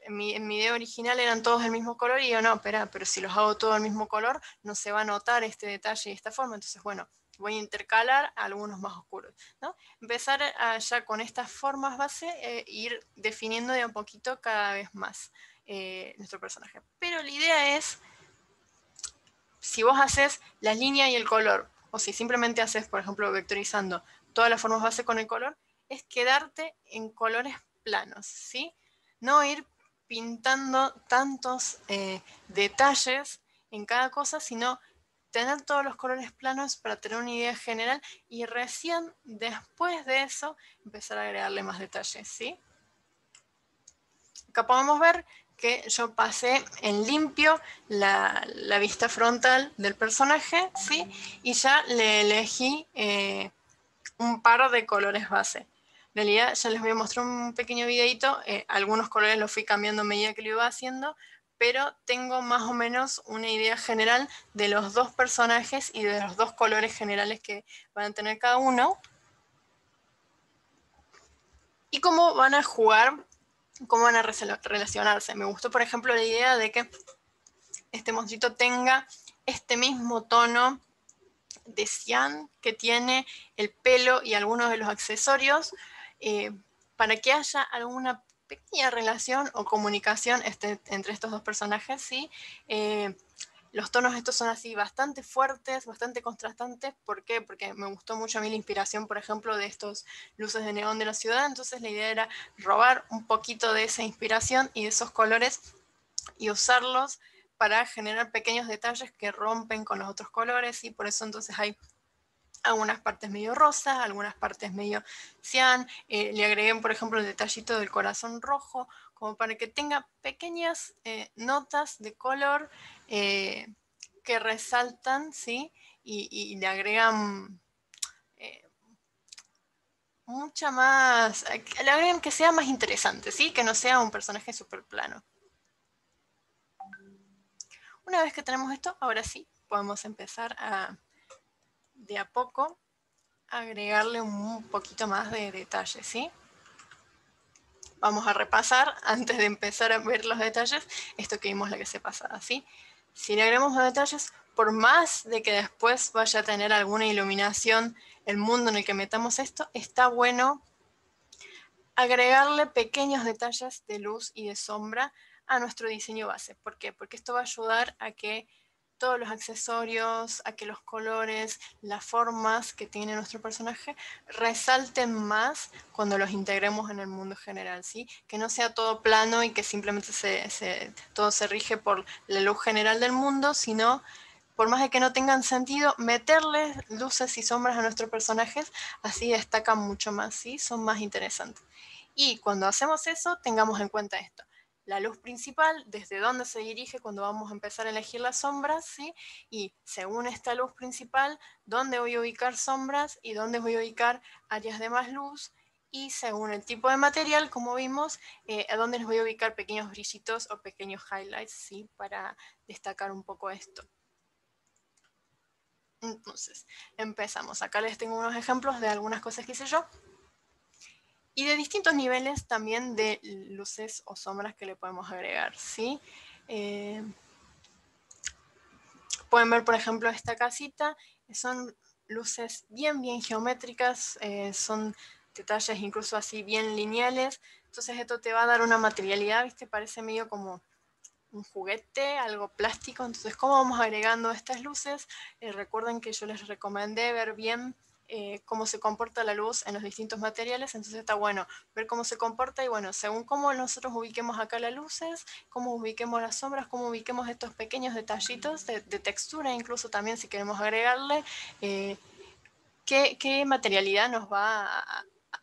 en mi idea original eran todos del mismo color y yo no, espera, pero si los hago todos del mismo color, no se va a notar este detalle y esta forma, entonces, bueno, voy a intercalar algunos más oscuros, ¿no? Empezar ya con estas formas base, ir definiendo de a poquito cada vez más nuestro personaje. Pero la idea es, si vos haces la línea y el color, o si simplemente haces, por ejemplo, vectorizando todas las formas base con el color, es quedarte en colores planos, ¿sí? No ir pintando tantos detalles en cada cosa, sino tener todos los colores planos para tener una idea general y recién después de eso empezar a agregarle más detalles, ¿sí? Acá podemos ver que yo pasé en limpio la vista frontal del personaje, ¿sí? Y ya le elegí un par de colores base. En realidad ya les voy a mostrar un pequeño videito, algunos colores los fui cambiando a medida que lo iba haciendo, pero tengo más o menos una idea general de los dos personajes y de los dos colores generales que van a tener cada uno. Y cómo van a jugar, cómo van a relacionarse. Me gustó, por ejemplo, la idea de que este monstruito tenga este mismo tono de cian que tiene el pelo y algunos de los accesorios, para que haya alguna pequeña relación o comunicación entre estos dos personajes, ¿sí? Los tonos estos son así bastante fuertes, bastante contrastantes. ¿Por qué? Porque me gustó mucho a mí la inspiración, por ejemplo, de estos luces de neón de la ciudad. Entonces la idea era robar un poquito de esa inspiración y de esos colores y usarlos para generar pequeños detalles que rompen con los otros colores, y por eso entonces hay algunas partes medio rosas, algunas partes medio cian. Le agregué, por ejemplo, el detallito del corazón rojo, como para que tenga pequeñas notas de color que resaltan, ¿sí? Y le agregan mucha más, le agregan que sea más interesante, ¿sí? Que no sea un personaje súper plano. Una vez que tenemos esto, ahora sí, podemos empezar de a poco agregarle un poquito más de detalle, ¿sí? Vamos a repasar, antes de empezar a ver los detalles, esto que vimos la clase pasada, ¿sí? Si le agregamos los detalles, por más de que después vaya a tener alguna iluminación el mundo en el que metamos esto, está bueno agregarle pequeños detalles de luz y de sombra a nuestro diseño base. ¿Por qué? Porque esto va a ayudar a que todos los accesorios, a que los colores, las formas que tiene nuestro personaje resalten más cuando los integremos en el mundo general, ¿sí? Que no sea todo plano y que simplemente todo se rige por la luz general del mundo, sino, por más de que no tengan sentido, meterles luces y sombras a nuestros personajes, así destacan mucho más, ¿sí? Son más interesantes. Y cuando hacemos eso, tengamos en cuenta esto. La luz principal, desde dónde se dirige cuando vamos a empezar a elegir las sombras, ¿sí? Y según esta luz principal, dónde voy a ubicar sombras y dónde voy a ubicar áreas de más luz. Y según el tipo de material, como vimos, a dónde les voy a ubicar pequeños brillitos o pequeños highlights, ¿sí? Para destacar un poco esto. Entonces, empezamos. Acá les tengo unos ejemplos de algunas cosas que hice yo. Y de distintos niveles también de luces o sombras que le podemos agregar, ¿sí? Pueden ver, por ejemplo, esta casita. Son luces bien geométricas, son detalles incluso así bien lineales. Entonces esto te va a dar una materialidad, ¿viste? Parece medio como un juguete, algo plástico. Entonces, ¿cómo vamos agregando estas luces? Recuerden que yo les recomendé ver bien cómo se comporta la luz en los distintos materiales. Entonces está bueno ver cómo se comporta y bueno, según cómo nosotros ubiquemos acá las luces, cómo ubiquemos las sombras, cómo ubiquemos estos pequeños detallitos de textura, incluso también si queremos agregarle, qué materialidad nos va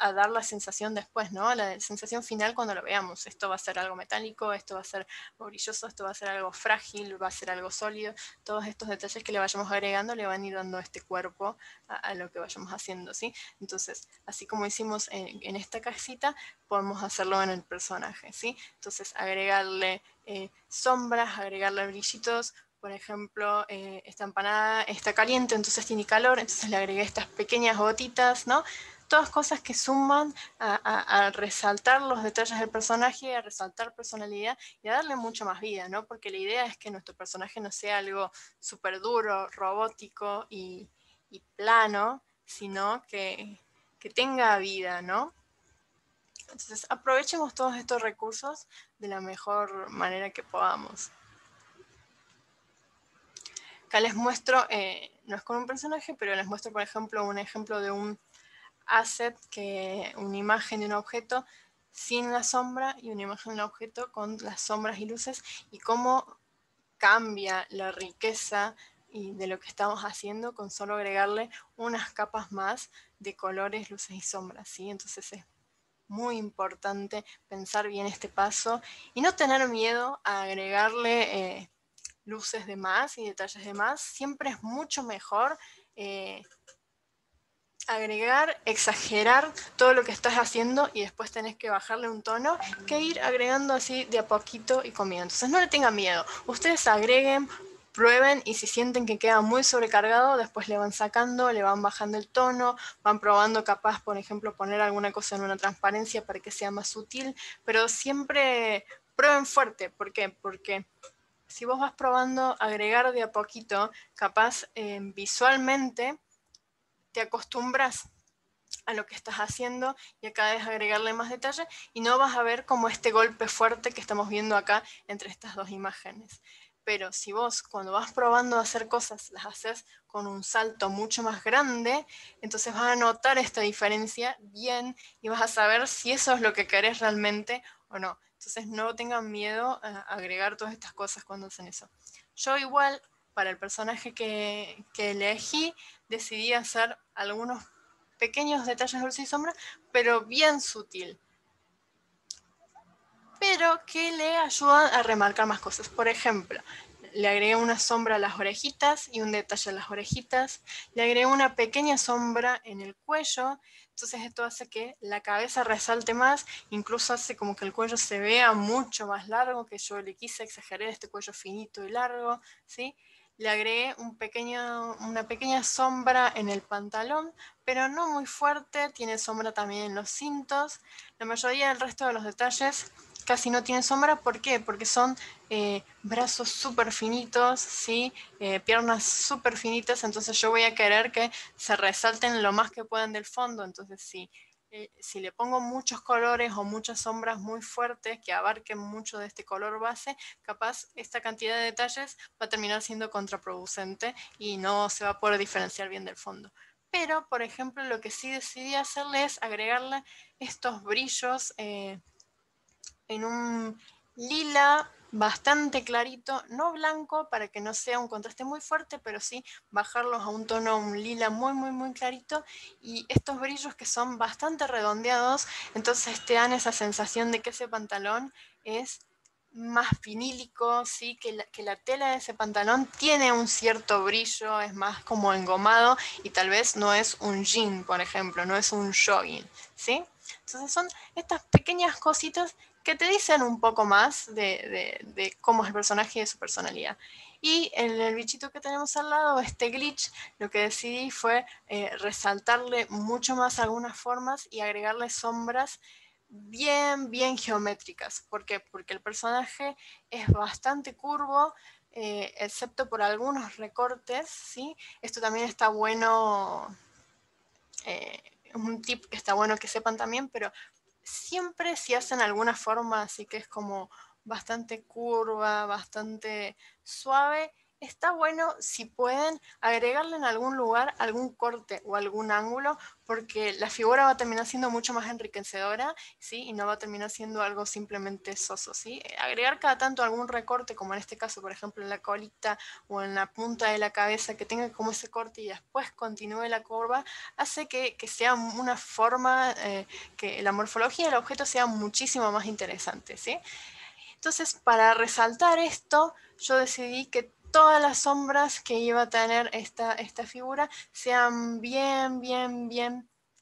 a dar la sensación después, ¿no? La sensación final cuando lo veamos. Esto va a ser algo metálico, esto va a ser brilloso, esto va a ser algo frágil, va a ser algo sólido. Todos estos detalles que le vayamos agregando le van a ir dando este cuerpo a lo que vayamos haciendo, ¿sí? Entonces, así como hicimos en esta casita, podemos hacerlo en el personaje, ¿sí? Entonces, agregarle sombras, agregarle brillitos. Por ejemplo, esta empanada está caliente, entonces tiene calor, entonces le agregué estas pequeñas gotitas, ¿no? Todas cosas que suman a resaltar los detalles del personaje, a resaltar personalidad y a darle mucho más vida, ¿no? Porque la idea es que nuestro personaje no sea algo súper duro, robótico y plano, sino que tenga vida, ¿no? Entonces aprovechemos todos estos recursos de la mejor manera que podamos. Acá les muestro, no es con un personaje, pero les muestro, por ejemplo, un ejemplo de un asset, una imagen de un objeto sin la sombra y una imagen de un objeto con las sombras y luces, y cómo cambia la riqueza y de lo que estamos haciendo con solo agregarle unas capas más de colores, luces y sombras, ¿sí? Entonces es muy importante pensar bien este paso y no tener miedo a agregarle luces de más y detalles de más. Siempre es mucho mejor agregar, exagerar todo lo que estás haciendo y después tenés que bajarle un tono, que ir agregando así de a poquito y comiendo. Entonces no le tengan miedo, ustedes agreguen, prueben y si sienten que queda muy sobrecargado, después le van sacando, le van bajando el tono, van probando capaz, por ejemplo, poner alguna cosa en una transparencia para que sea más sutil, pero siempre prueben fuerte. ¿Por qué? Porque si vos vas probando agregar de a poquito, capaz visualmente te acostumbras a lo que estás haciendo y a cada vez agregarle más detalle y no vas a ver como este golpe fuerte que estamos viendo acá entre estas dos imágenes. Pero si vos cuando vas probando a hacer cosas las haces con un salto mucho más grande, entonces vas a notar esta diferencia bien y vas a saber si eso es lo que querés realmente o no. Entonces no tengan miedo a agregar todas estas cosas cuando hacen eso. Yo igual, para el personaje que elegí, decidí hacer algunos pequeños detalles de luz y sombra, pero bien sutil, pero que le ayudan a remarcar más cosas. Por ejemplo, le agregué una sombra a las orejitas y un detalle a las orejitas, le agregué una pequeña sombra en el cuello, entonces esto hace que la cabeza resalte más, incluso hace como que el cuello se vea mucho más largo, que yo le quise exagerar este cuello finito y largo, ¿sí? Le agregué una pequeña sombra en el pantalón, pero no muy fuerte, tiene sombra también en los cintos. La mayoría del resto de los detalles casi no tienen sombra. ¿Por qué? Porque son brazos súper finitos, ¿sí? Piernas súper finitas, entonces yo voy a querer que se resalten lo más que puedan del fondo. Entonces si le pongo muchos colores o muchas sombras muy fuertes que abarquen mucho de este color base, capaz esta cantidad de detalles va a terminar siendo contraproducente y no se va a poder diferenciar bien del fondo. Pero, por ejemplo, lo que sí decidí hacerle es agregarle estos brillos en un lila bastante clarito, no blanco para que no sea un contraste muy fuerte, pero sí bajarlos a un tono, un lila muy clarito, y estos brillos que son bastante redondeados, entonces te dan esa sensación de que ese pantalón es más vinílico, ¿sí? Que la tela de ese pantalón tiene un cierto brillo, es más como engomado y tal vez no es un jean, por ejemplo, no es un jogging, ¿sí? Entonces son estas pequeñas cositas que te dicen un poco más de cómo es el personaje y de su personalidad. Y en el bichito que tenemos al lado, este glitch, lo que decidí fue resaltarle mucho más algunas formas y agregarle sombras bien geométricas. ¿Por qué? Porque el personaje es bastante curvo, excepto por algunos recortes, ¿sí? Esto también está bueno, un tip que está bueno que sepan también, pero siempre si hacen alguna forma así que es como bastante curva, bastante suave, está bueno si pueden agregarle en algún lugar algún corte o algún ángulo, porque la figura va a terminar siendo mucho más enriquecedora, ¿sí? Y no va a terminar siendo algo simplemente soso, ¿sí? Agregar cada tanto algún recorte, como en este caso, por ejemplo, en la colita o en la punta de la cabeza, que tenga como ese corte y después continúe la curva, hace que sea una forma, que la morfología del objeto sea muchísimo más interesante, ¿sí? Entonces, para resaltar esto, yo decidí que todas las sombras que iba a tener esta figura sean bien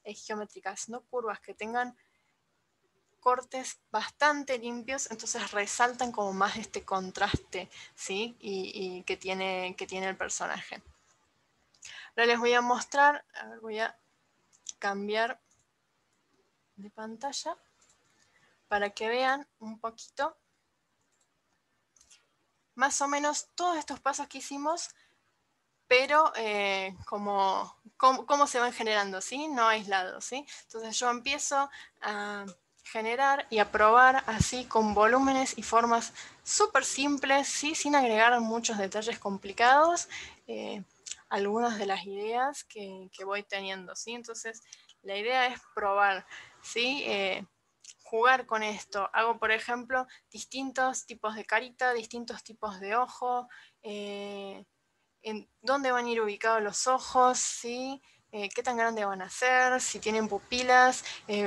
geométricas, no curvas, que tengan cortes bastante limpios, entonces resaltan como más este contraste, ¿sí? Y que tiene el personaje. Ahora les voy a mostrar, a ver, voy a cambiar de pantalla para que vean un poquito más o menos todos estos pasos que hicimos, pero cómo se van generando, ¿sí? No aislados, ¿sí? Entonces yo empiezo a generar y a probar así con volúmenes y formas súper simples, ¿sí? Sin agregar muchos detalles complicados, algunas de las ideas que voy teniendo, ¿sí? Entonces la idea es probar, ¿sí? Jugar con esto. Hago, por ejemplo, distintos tipos de carita, distintos tipos de ojo, en dónde van a ir ubicados los ojos, ¿sí? Qué tan grandes van a ser, si tienen pupilas.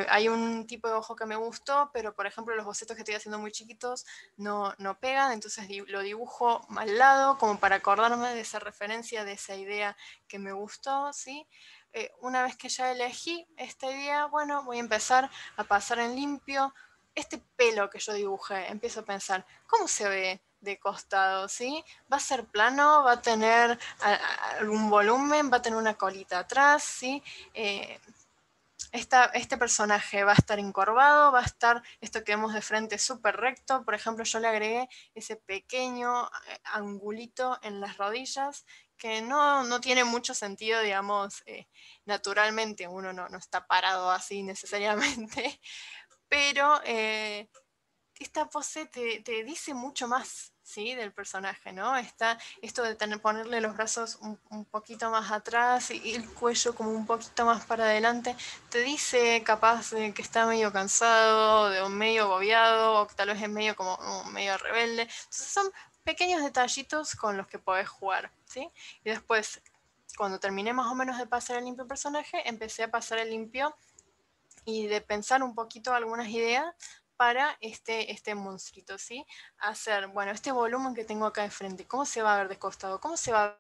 Hay un tipo de ojo que me gustó, pero por ejemplo los bocetos que estoy haciendo muy chiquitos no pegan, entonces lo dibujo al lado como para acordarme de esa referencia, de esa idea que me gustó, ¿sí? una vez que ya elegí esta idea, bueno, voy a empezar a pasar en limpio este pelo que yo dibujé. Empiezo a pensar, ¿cómo se ve de costado? ¿Sí? ¿Va a ser plano? ¿Va a tener algún volumen? ¿Va a tener una colita atrás? ¿Sí? Este personaje va a estar encorvado, va a estar esto que vemos de frente súper recto. Por ejemplo, yo le agregué ese pequeño angulito en las rodillas que no tiene mucho sentido, digamos, naturalmente uno no está parado así necesariamente, pero esta pose te dice mucho más, ¿sí? Del personaje, ¿no? Está esto de ponerle los brazos un poquito más atrás y el cuello como un poquito más para adelante, te dice capaz de que está medio cansado, de medio agobiado, o que tal vez es medio como medio rebelde. Entonces son pequeños detallitos con los que podés jugar, ¿sí? Y después, cuando terminé más o menos de pasar el limpio personaje, empecé a pasar el limpio y de pensar un poquito algunas ideas para este monstruito, ¿sí? Hacer, bueno, este volumen que tengo acá de frente, ¿cómo se va a ver de costado? ¿Cómo se va a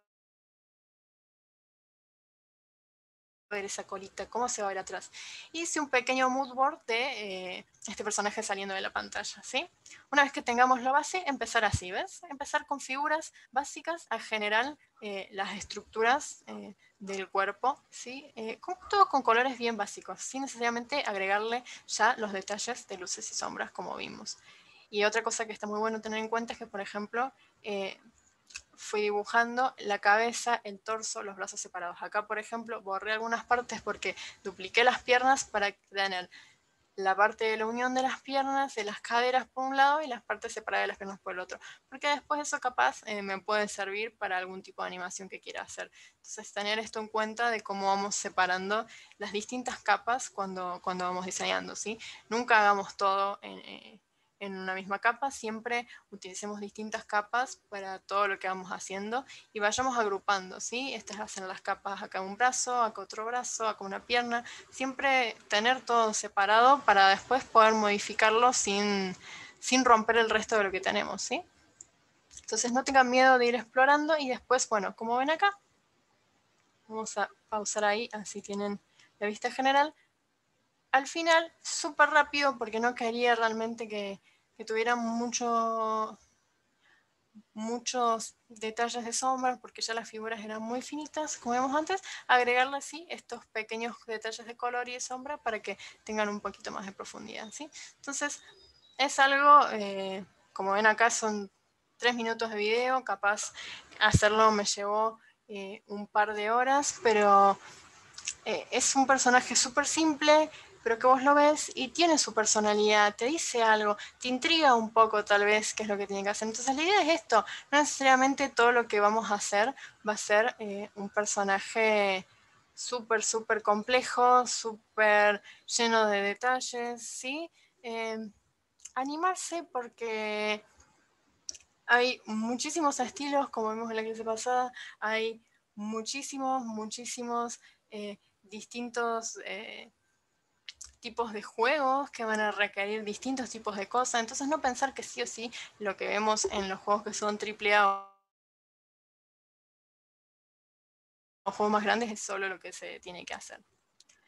ver esa colita? ¿Cómo se va a ver atrás? Hice un pequeño mood board de este personaje saliendo de la pantalla, ¿sí? Una vez que tengamos la base, empezar así, ¿ves? Empezar con figuras básicas a generar las estructuras del cuerpo, ¿sí? Todo con colores bien básicos, sin necesariamente agregarle ya los detalles de luces y sombras como vimos. Y otra cosa que está muy bueno tener en cuenta es que, por ejemplo, fui dibujando la cabeza, el torso, los brazos separados. Acá, por ejemplo, borré algunas partes porque dupliqué las piernas para tener la parte de la unión de las piernas, de las caderas por un lado y las partes separadas de las piernas por el otro. Porque después eso capaz me puede servir para algún tipo de animación que quiera hacer. Entonces, tener esto en cuenta de cómo vamos separando las distintas capas cuando vamos diseñando, ¿sí? Nunca hagamos todo en una misma capa, siempre utilicemos distintas capas para todo lo que vamos haciendo y vayamos agrupando, ¿sí? Estas hacen las capas, acá un brazo, acá otro brazo, acá una pierna, siempre tener todo separado para después poder modificarlo sin romper el resto de lo que tenemos, ¿sí? Entonces no tengan miedo de ir explorando y después, bueno, como ven acá, vamos a pausar ahí, así tienen la vista general. Al final, súper rápido, porque no quería realmente que tuvieran muchos detalles de sombras, porque ya las figuras eran muy finitas, como vimos antes, agregarle así estos pequeños detalles de color y de sombra para que tengan un poquito más de profundidad, ¿sí? Entonces, es algo, como ven acá, son 3 minutos de video, capaz hacerlo me llevó un par de horas, pero es un personaje súper simple, pero que vos lo ves y tiene su personalidad, te dice algo, te intriga un poco tal vez qué es lo que tiene que hacer. Entonces la idea es esto, no necesariamente todo lo que vamos a hacer va a ser un personaje súper complejo, súper lleno de detalles, ¿sí? Eh, Animarse porque hay muchísimos estilos, como vimos en la clase pasada, hay muchísimos distintos tipos de juegos que van a requerir distintos tipos de cosas. Entonces no pensar que sí o sí lo que vemos en los juegos que son AAA o juegos más grandes es solo lo que se tiene que hacer.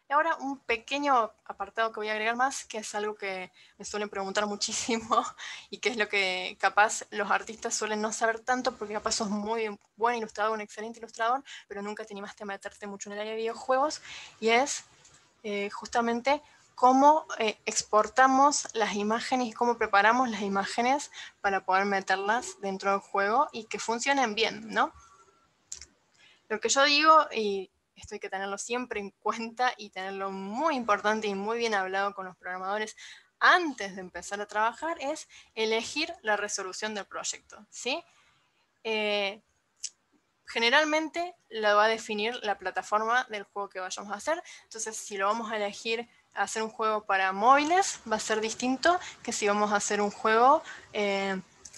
Y ahora un pequeño apartado que voy a agregar más, que es algo que me suelen preguntar muchísimo y que es lo que capaz los artistas suelen no saber tanto porque capaz sos muy buen ilustrador, un excelente ilustrador, pero nunca te animaste a meterte mucho en el área de videojuegos y es justamente cómo exportamos las imágenes y cómo preparamos las imágenes para poder meterlas dentro del juego y que funcionen bien, ¿no? Lo que yo digo, y esto hay que tenerlo siempre en cuenta y tenerlo muy importante y muy bien hablado con los programadores antes de empezar a trabajar, es elegir la resolución del proyecto, ¿sí? Generalmente la va a definir la plataforma del juego que vayamos a hacer. Entonces, si lo vamos a elegir hacer un juego para móviles, va a ser distinto que si vamos a hacer un juego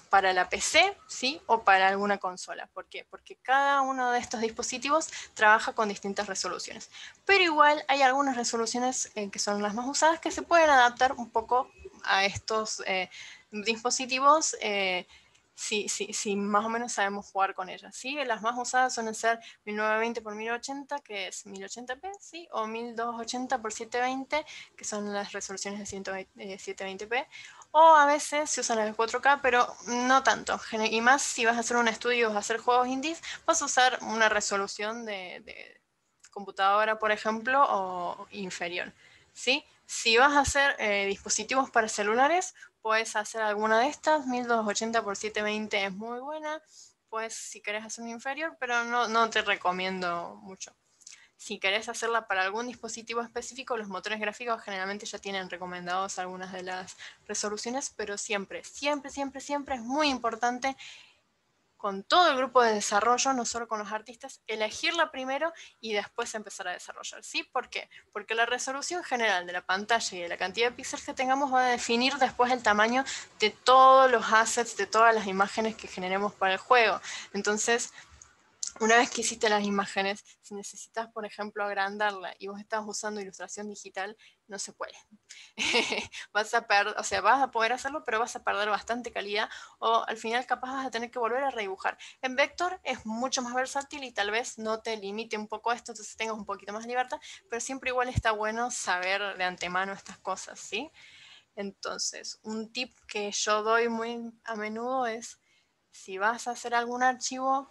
para la PC, ¿sí? O para alguna consola. ¿Por qué? Porque cada uno de estos dispositivos trabaja con distintas resoluciones. Pero igual hay algunas resoluciones que son las más usadas que se pueden adaptar un poco a estos dispositivos si más o menos sabemos jugar con ellas, ¿sí? Las más usadas suelen ser 1920 por 1080, que es 1080p, ¿sí? O 1280 por 720, que son las resoluciones de 720p. O a veces se usan las 4K, pero no tanto. Y más si vas a hacer un estudio o vas a hacer juegos indies, vas a usar una resolución de computadora, por ejemplo, o inferior, ¿sí? Si vas a hacer dispositivos para celulares, puedes hacer alguna de estas. 1280 por 720 es muy buena. Pues si querés hacer un inferior, pero no te recomiendo mucho. Si querés hacerla para algún dispositivo específico, los motores gráficos generalmente ya tienen recomendados algunas de las resoluciones, pero siempre, siempre, siempre, siempre es muy importante con todo el grupo de desarrollo, no solo con los artistas, elegirla primero y después empezar a desarrollar. ¿Sí? ¿Por qué? Porque la resolución general de la pantalla y de la cantidad de píxeles que tengamos va a definir después el tamaño de todos los assets, de todas las imágenes que generemos para el juego. Entonces, una vez que hiciste las imágenes, si necesitas, por ejemplo, agrandarla y vos estás usando ilustración digital, no se puede. Vas a poder hacerlo, pero vas a perder bastante calidad o al final capaz vas a tener que volver a redibujar. En vector es mucho más versátil y tal vez no te limite un poco esto, entonces tengas un poquito más de libertad, pero siempre igual está bueno saber de antemano estas cosas, ¿sí? Entonces, un tip que yo doy muy a menudo es, si vas a hacer algún archivo,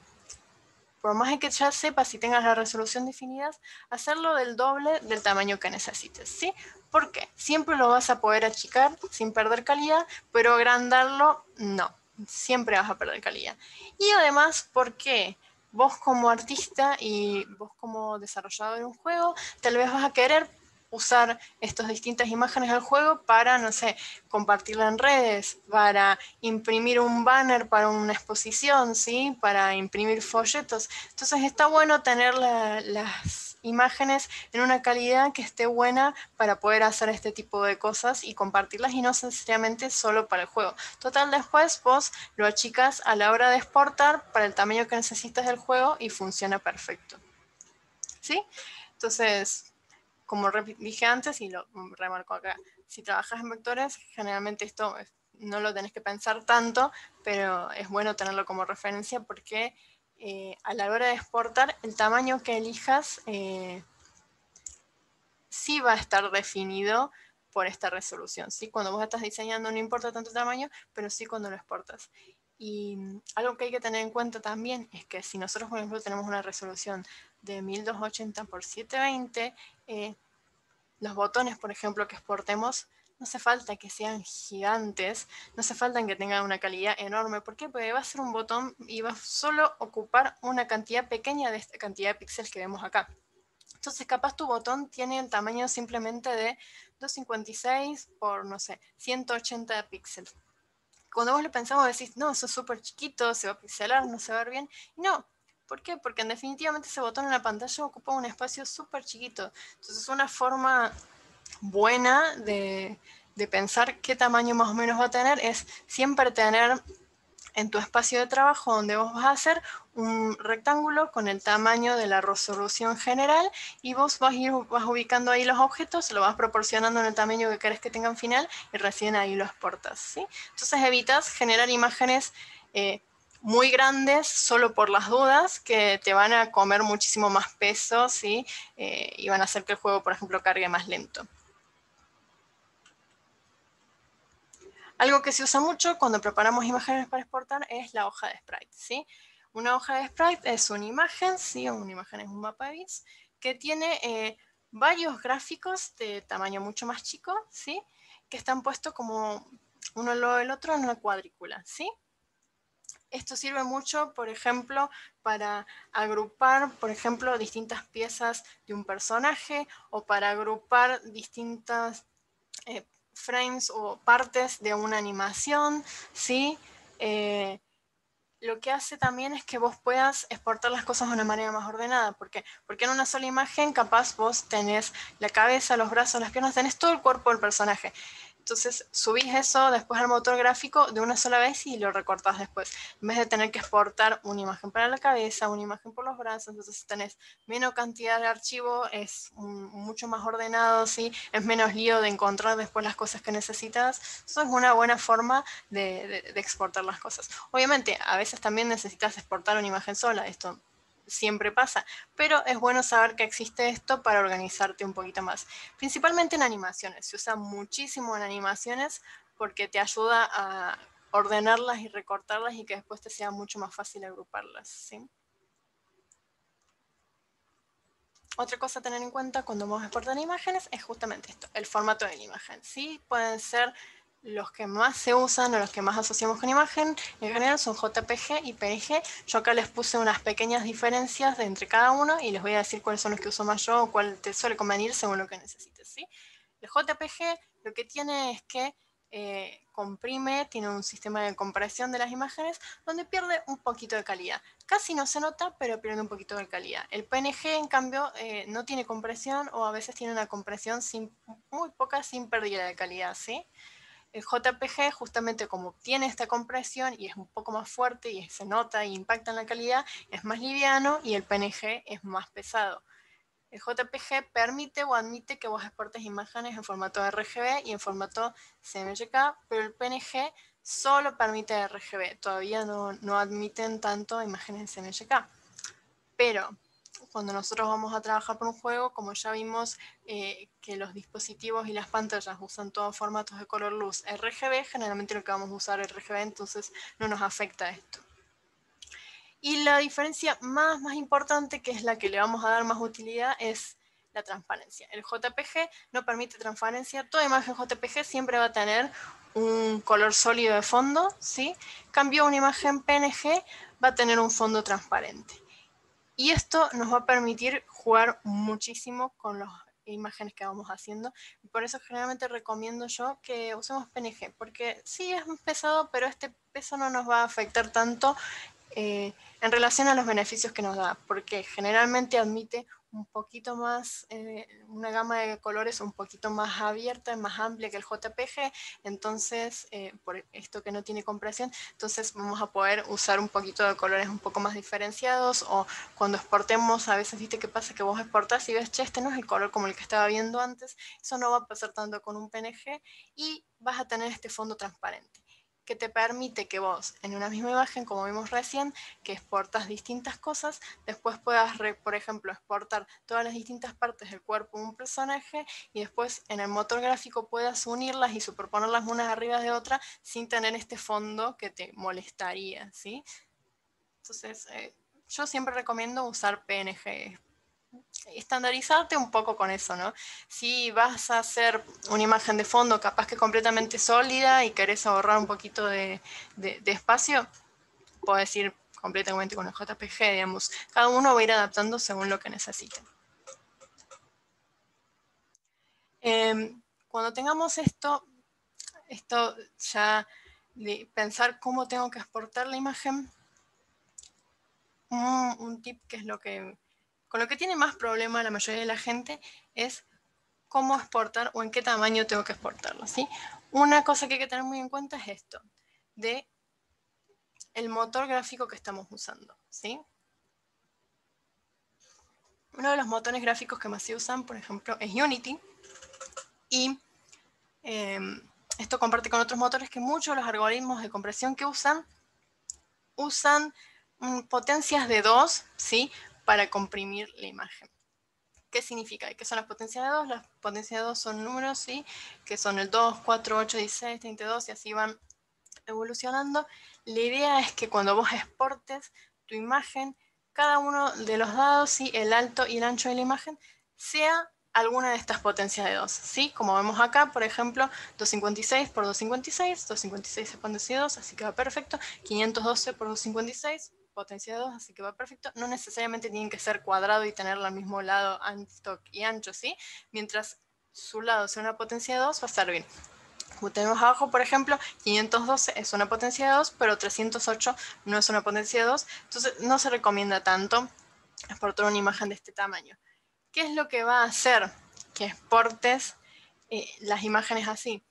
por más de que ya sepas si tengas la resolución definida, hacerlo del doble del tamaño que necesites, ¿sí? ¿Por qué? Siempre lo vas a poder achicar sin perder calidad, pero agrandarlo, no. Siempre vas a perder calidad. Y además, ¿por qué? Vos como artista y vos como desarrollador de un juego, tal vez vas a querer usar estas distintas imágenes del juego para, no sé, compartirla en redes, para imprimir un banner para una exposición, ¿sí? Para imprimir folletos. Entonces está bueno tener las imágenes en una calidad que esté buena para poder hacer este tipo de cosas y compartirlas y no necesariamente solo para el juego. Total, después vos lo achicas a la hora de exportar para el tamaño que necesitas del juego y funciona perfecto. ¿Sí? Entonces, como dije antes y lo remarco acá, si trabajas en vectores, generalmente esto no lo tenés que pensar tanto, pero es bueno tenerlo como referencia porque a la hora de exportar, el tamaño que elijas sí va a estar definido por esta resolución, ¿sí? Cuando vos estás diseñando no importa tanto el tamaño, pero sí cuando lo exportas. Y algo que hay que tener en cuenta también es que si nosotros, por ejemplo, tenemos una resolución de 1280 por 720, los botones, por ejemplo, que exportemos, no hace falta que sean gigantes, no hace falta que tengan una calidad enorme. ¿Por qué? Porque va a ser un botón y va a solo ocupar una cantidad pequeña de esta cantidad de píxeles que vemos acá. Entonces, capaz tu botón tiene el tamaño simplemente de 256 por, no sé, 180 píxeles. Cuando vos lo pensamos decís, no, eso es súper chiquito, se va a pixelar, no se va a ver bien. Y no, ¿por qué? Porque en definitivamente ese botón en la pantalla ocupa un espacio súper chiquito. Entonces, una forma buena de pensar qué tamaño más o menos va a tener es siempre tener en tu espacio de trabajo donde vos vas a hacer un rectángulo con el tamaño de la resolución general y vos vas ubicando ahí los objetos, lo vas proporcionando en el tamaño que querés que tengan final y recién ahí lo exportas, ¿sí? Entonces evitas generar imágenes muy grandes solo por las dudas que te van a comer muchísimo más peso, ¿sí? Y van a hacer que el juego, por ejemplo, cargue más lento. Algo que se usa mucho cuando preparamos imágenes para exportar es la hoja de sprite, ¿sí? Una hoja de sprite es una imagen, ¿sí? Una imagen es un mapa de bits que tiene varios gráficos de tamaño mucho más chico, ¿sí? Que están puestos como uno al lado del otro en una cuadrícula, ¿sí? Esto sirve mucho, por ejemplo, para agrupar, por ejemplo, distintas piezas de un personaje o para agrupar distintas frames o partes de una animación, ¿sí? Lo que hace también es que vos puedas exportar las cosas de una manera más ordenada. ¿Por qué? Porque en una sola imagen capaz vos tenés la cabeza, los brazos, las piernas, tenés todo el cuerpo del personaje. Entonces subís eso después al motor gráfico de una sola vez y lo recortás después. En vez de tener que exportar una imagen para la cabeza, una imagen por los brazos, entonces tenés menos cantidad de archivo, es mucho más ordenado, ¿sí? Es menos lío de encontrar después las cosas que necesitas. Eso es una buena forma de exportar las cosas. Obviamente, a veces también necesitas exportar una imagen sola, esto siempre pasa, pero es bueno saber que existe esto para organizarte un poquito más. Principalmente en animaciones, se usa muchísimo en animaciones porque te ayuda a ordenarlas y recortarlas y que después te sea mucho más fácil agruparlas, ¿sí? Otra cosa a tener en cuenta cuando vamos a exportar imágenes es justamente esto, el formato de la imagen, ¿sí? Pueden ser los que más se usan o los que más asociamos con imagen, en general son JPG y PNG. Yo acá les puse unas pequeñas diferencias de entre cada uno y les voy a decir cuáles son los que uso más yo o cuál te suele convenir según lo que necesites, ¿sí? El JPG lo que tiene es que comprime, tiene un sistema de compresión de las imágenes donde pierde un poquito de calidad. Casi no se nota, pero pierde un poquito de calidad. El PNG, en cambio, no tiene compresión o a veces tiene una compresión muy poca sin pérdida de calidad, ¿sí? El JPG, justamente como tiene esta compresión y es un poco más fuerte y se nota e impacta en la calidad, es más liviano y el PNG es más pesado. El JPG permite o admite que vos exportes imágenes en formato RGB y en formato CMYK, pero el PNG solo permite RGB, todavía no admiten tanto imágenes en CMYK. Pero cuando nosotros vamos a trabajar por un juego, como ya vimos que los dispositivos y las pantallas usan todos formatos de color luz RGB, generalmente lo que vamos a usar es RGB, entonces no nos afecta esto. Y la diferencia más importante, que es la que le vamos a dar más utilidad, es la transparencia. El JPG no permite transparencia. Toda imagen JPG siempre va a tener un color sólido de fondo, ¿sí? Cambio, una imagen PNG va a tener un fondo transparente. Y esto nos va a permitir jugar muchísimo con las imágenes que vamos haciendo. Y por eso generalmente recomiendo yo que usemos PNG, porque sí es pesado, pero este peso no nos va a afectar tanto en relación a los beneficios que nos da, porque generalmente admite un poquito más, una gama de colores un poquito más abierta y más amplia que el JPG, entonces, por esto que no tiene compresión, entonces vamos a poder usar un poquito de colores un poco más diferenciados, o cuando exportemos, a veces viste que pasa que vos exportás y ves, che, este no es el color como el que estaba viendo antes, eso no va a pasar tanto con un PNG y vas a tener este fondo transparente, que te permite que vos, en una misma imagen, como vimos recién, que exportas distintas cosas, después puedas, por ejemplo, exportar todas las distintas partes del cuerpo de un personaje y después en el motor gráfico puedas unirlas y superponerlas unas arriba de otras sin tener este fondo que te molestaría, ¿sí? Entonces, yo siempre recomiendo usar PNG, estandarizarte un poco con eso, ¿no? Si vas a hacer una imagen de fondo capaz que completamente sólida y querés ahorrar un poquito de espacio, puedes ir completamente con el JPG, digamos. Cada uno va a ir adaptando según lo que necesite. Cuando tengamos esto ya de pensar cómo tengo que exportar la imagen, un tip que es con lo que tiene más problema la mayoría de la gente es cómo exportar o en qué tamaño tengo que exportarlo, ¿sí? Una cosa que hay que tener muy en cuenta es esto, de el motor gráfico que estamos usando, ¿sí? Uno de los motores gráficos que más se usan, por ejemplo, es Unity, y esto comparte con otros motores que muchos de los algoritmos de compresión que usan potencias de 2, ¿sí? Para comprimir la imagen. ¿Qué significa? ¿Qué son las potencias de 2? Las potencias de 2 son números, ¿sí? Que son el 2, 4, 8, 16, 32 y así van evolucionando. La idea es que cuando vos exportes tu imagen, cada uno de los dados, ¿sí? El alto y el ancho de la imagen, sea alguna de estas potencias de 2, ¿sí? Como vemos acá, por ejemplo, 256 por 256, 256 es potencia de 2, así que va perfecto. 512 por 256, potencia de 2, así que va perfecto. No necesariamente tienen que ser cuadrado y tener el mismo lado alto y ancho, ¿sí? Mientras su lado sea una potencia de 2, va a estar bien. Como tenemos abajo, por ejemplo, 512 es una potencia de 2, pero 308 no es una potencia de 2, entonces no se recomienda tanto exportar una imagen de este tamaño. ¿Qué es lo que va a hacer que exportes las imágenes así?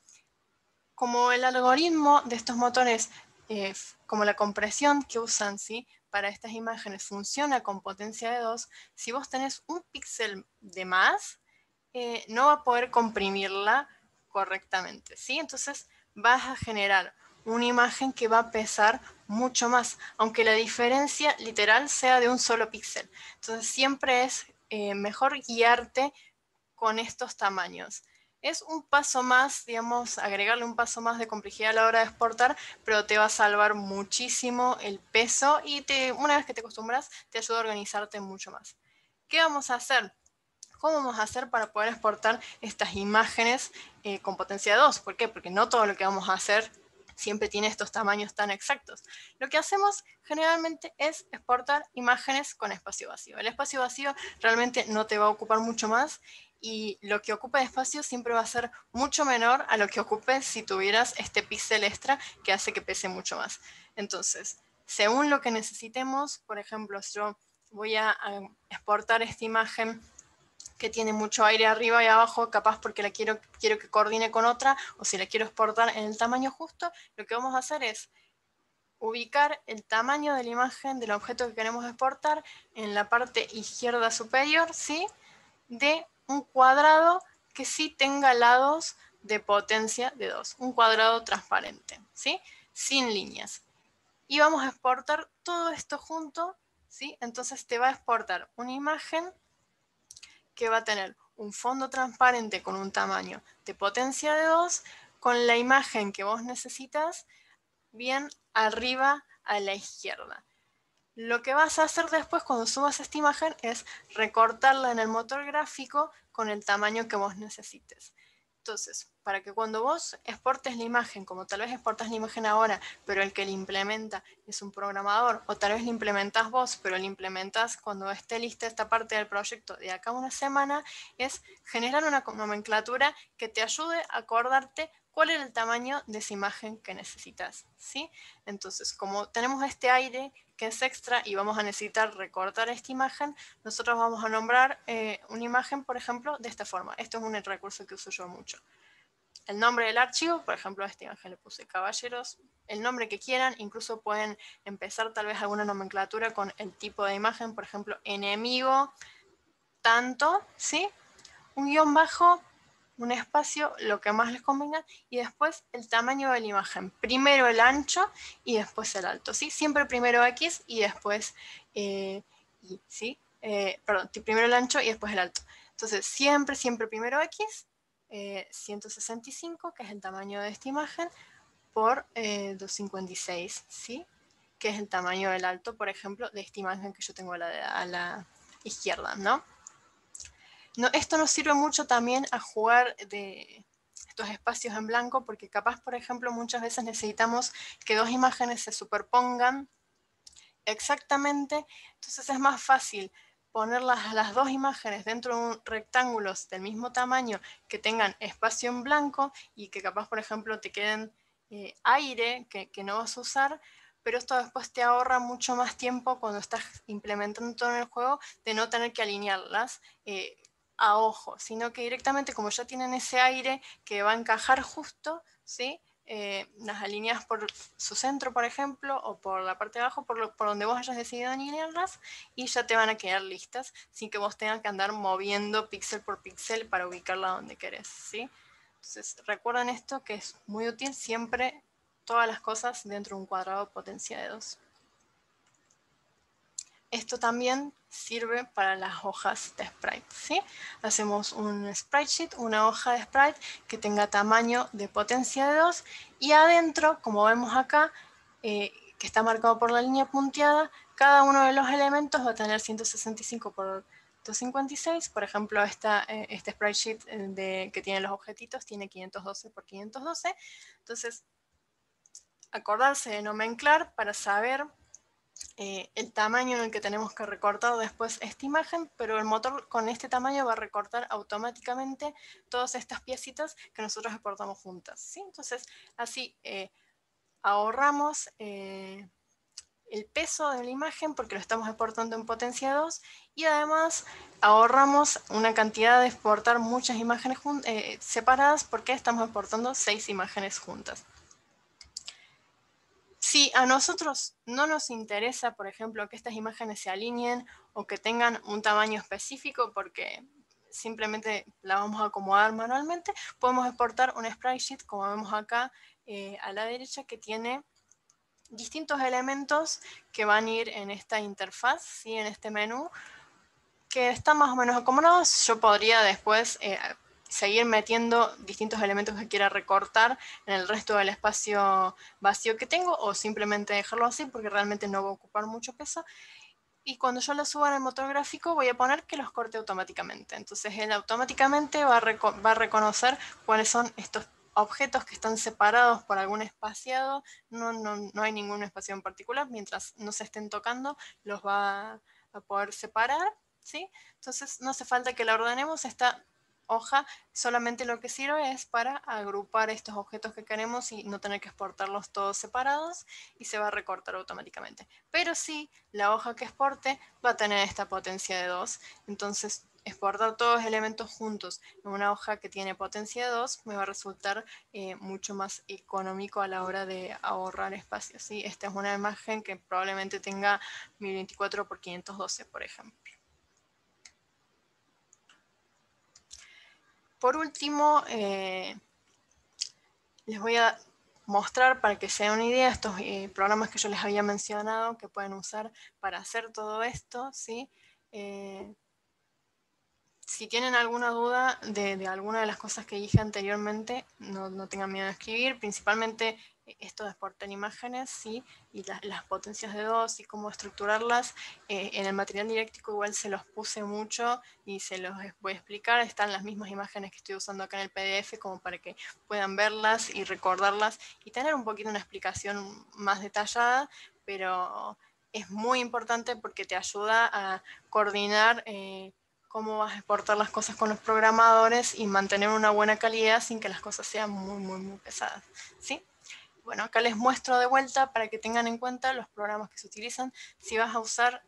como el algoritmo de estos motores, como la compresión que usan, ¿sí?, para estas imágenes funciona con potencia de 2, si vos tenés un píxel de más, no va a poder comprimirla correctamente, ¿sí? Entonces vas a generar una imagen que va a pesar mucho más, aunque la diferencia literal sea de un solo píxel. Entonces siempre es mejor guiarte con estos tamaños. Es un paso más, digamos, agregarle un paso más de complejidad a la hora de exportar, pero te va a salvar muchísimo el peso y una vez que te acostumbras, te ayuda a organizarte mucho más. ¿Qué vamos a hacer? ¿Cómo vamos a hacer para poder exportar estas imágenes con potencia 2? ¿Por qué? Porque no todo lo que vamos a hacer siempre tiene estos tamaños tan exactos. Lo que hacemos generalmente es exportar imágenes con espacio vacío. El espacio vacío realmente no te va a ocupar mucho más y lo que ocupa de espacio siempre va a ser mucho menor a lo que ocupe si tuvieras este píxel extra que hace que pese mucho más. Entonces, según lo que necesitemos, por ejemplo, si yo voy a exportar esta imagen que tiene mucho aire arriba y abajo, capaz porque la quiero que coordine con otra, o si la quiero exportar en el tamaño justo, lo que vamos a hacer es ubicar el tamaño de la imagen del objeto que queremos exportar en la parte izquierda superior, ¿sí?, de un cuadrado que sí tenga lados de potencia de 2, un cuadrado transparente, ¿sí?, sin líneas. Y vamos a exportar todo esto junto, ¿sí? Entonces te va a exportar una imagen que va a tener un fondo transparente con un tamaño de potencia de 2, con la imagen que vos necesitas bien arriba a la izquierda. Lo que vas a hacer después cuando subas esta imagen es recortarla en el motor gráfico con el tamaño que vos necesites. Entonces, para que cuando vos exportes la imagen, como tal vez exportas la imagen ahora, pero el que la implementa es un programador, o tal vez la implementas vos, pero la implementas cuando esté lista esta parte del proyecto de acá a una semana, es generar una nomenclatura que te ayude a acordarte cuál es el tamaño de esa imagen que necesitas, ¿sí? Entonces, como tenemos este aire que es extra y vamos a necesitar recortar esta imagen, nosotros vamos a nombrar una imagen, por ejemplo, de esta forma. Esto es un recurso que uso yo mucho. El nombre del archivo, por ejemplo, a esta imagen le puse caballeros, el nombre que quieran, incluso pueden empezar tal vez alguna nomenclatura con el tipo de imagen, por ejemplo, enemigo, tanto, ¿sí? Un guión bajo, un espacio, lo que más les convenga, y después el tamaño de la imagen. Primero el ancho y después el alto, ¿sí? Siempre primero X y después Y, ¿sí? Perdón, primero el ancho y después el alto. Entonces, siempre, siempre primero X, 165, que es el tamaño de esta imagen, por 256, ¿sí? Que es el tamaño del alto, por ejemplo, de esta imagen que yo tengo a la izquierda, ¿no? No, esto nos sirve mucho también a jugar de estos espacios en blanco, porque capaz, por ejemplo, muchas veces necesitamos que dos imágenes se superpongan exactamente, entonces es más fácil poner las dos imágenes dentro de un rectángulo del mismo tamaño que tengan espacio en blanco y que capaz, por ejemplo, te queden aire que no vas a usar, pero esto después te ahorra mucho más tiempo cuando estás implementando todo en el juego de no tener que alinearlas a ojo, sino que directamente como ya tienen ese aire que va a encajar justo, ¿sí? Las alineas por su centro, por ejemplo, o por la parte de abajo, por donde vos hayas decidido alinearlas, y ya te van a quedar listas, sin que vos tengas que andar moviendo píxel por píxel para ubicarla donde querés, ¿sí? Entonces, recuerden esto que es muy útil siempre, todas las cosas dentro de un cuadrado potencia de 2. Esto también sirve para las hojas de sprite, ¿sí? Hacemos un sprite sheet, una hoja de sprite que tenga tamaño de potencia de 2 y adentro, como vemos acá, que está marcado por la línea punteada, cada uno de los elementos va a tener 165 por 256. Por ejemplo, este sprite sheet que tiene los objetitos tiene 512 por 512. Entonces, acordarse de nomenclar para saber el tamaño en el que tenemos que recortar después esta imagen, pero el motor con este tamaño va a recortar automáticamente todas estas piecitas que nosotros exportamos juntas, ¿sí? Entonces, así ahorramos el peso de la imagen porque lo estamos exportando en potencia 2 y además ahorramos una cantidad de exportar muchas imágenes separadas porque estamos exportando 6 imágenes juntas. Si a nosotros no nos interesa, por ejemplo, que estas imágenes se alineen o que tengan un tamaño específico porque simplemente la vamos a acomodar manualmente, podemos exportar un sprite como vemos acá a la derecha, que tiene distintos elementos que van a ir en esta interfaz, ¿sí? En este menú, que están más o menos acomodados. Yo podría después seguir metiendo distintos elementos que quiera recortar en el resto del espacio vacío que tengo, o simplemente dejarlo así porque realmente no va a ocupar mucho peso. Y cuando yo lo suba en el motor gráfico voy a poner que los corte automáticamente. Entonces él automáticamente va a reconocer cuáles son estos objetos que están separados por algún espaciado. No hay ningún espacio en particular. Mientras no se estén tocando, los va a poder separar, ¿sí? Entonces no hace falta que la ordenemos. Esta hoja solamente lo que sirve es para agrupar estos objetos que queremos y no tener que exportarlos todos separados, y se va a recortar automáticamente. Pero sí, la hoja que exporte va a tener esta potencia de 2. Entonces, exportar todos los elementos juntos en una hoja que tiene potencia de 2 me va a resultar mucho más económico a la hora de ahorrar espacio, ¿sí? Esta es una imagen que probablemente tenga 1024 por 512, por ejemplo. Por último, les voy a mostrar, para que se den una idea, estos programas que yo les había mencionado que pueden usar para hacer todo esto, ¿sí? Si tienen alguna duda de alguna de las cosas que dije anteriormente, no tengan miedo de escribir. Principalmente esto de exportar imágenes, ¿sí? Y las potencias de 2 y cómo estructurarlas. En el material didáctico igual se los puse mucho y se los voy a explicar. Están las mismas imágenes que estoy usando acá en el PDF, como para que puedan verlas y recordarlas y tener un poquito una explicación más detallada, pero es muy importante porque te ayuda a coordinar cómo vas a exportar las cosas con los programadores y mantener una buena calidad sin que las cosas sean muy pesadas, ¿sí? Bueno, acá les muestro de vuelta para que tengan en cuenta los programas que se utilizan. Si vas a usar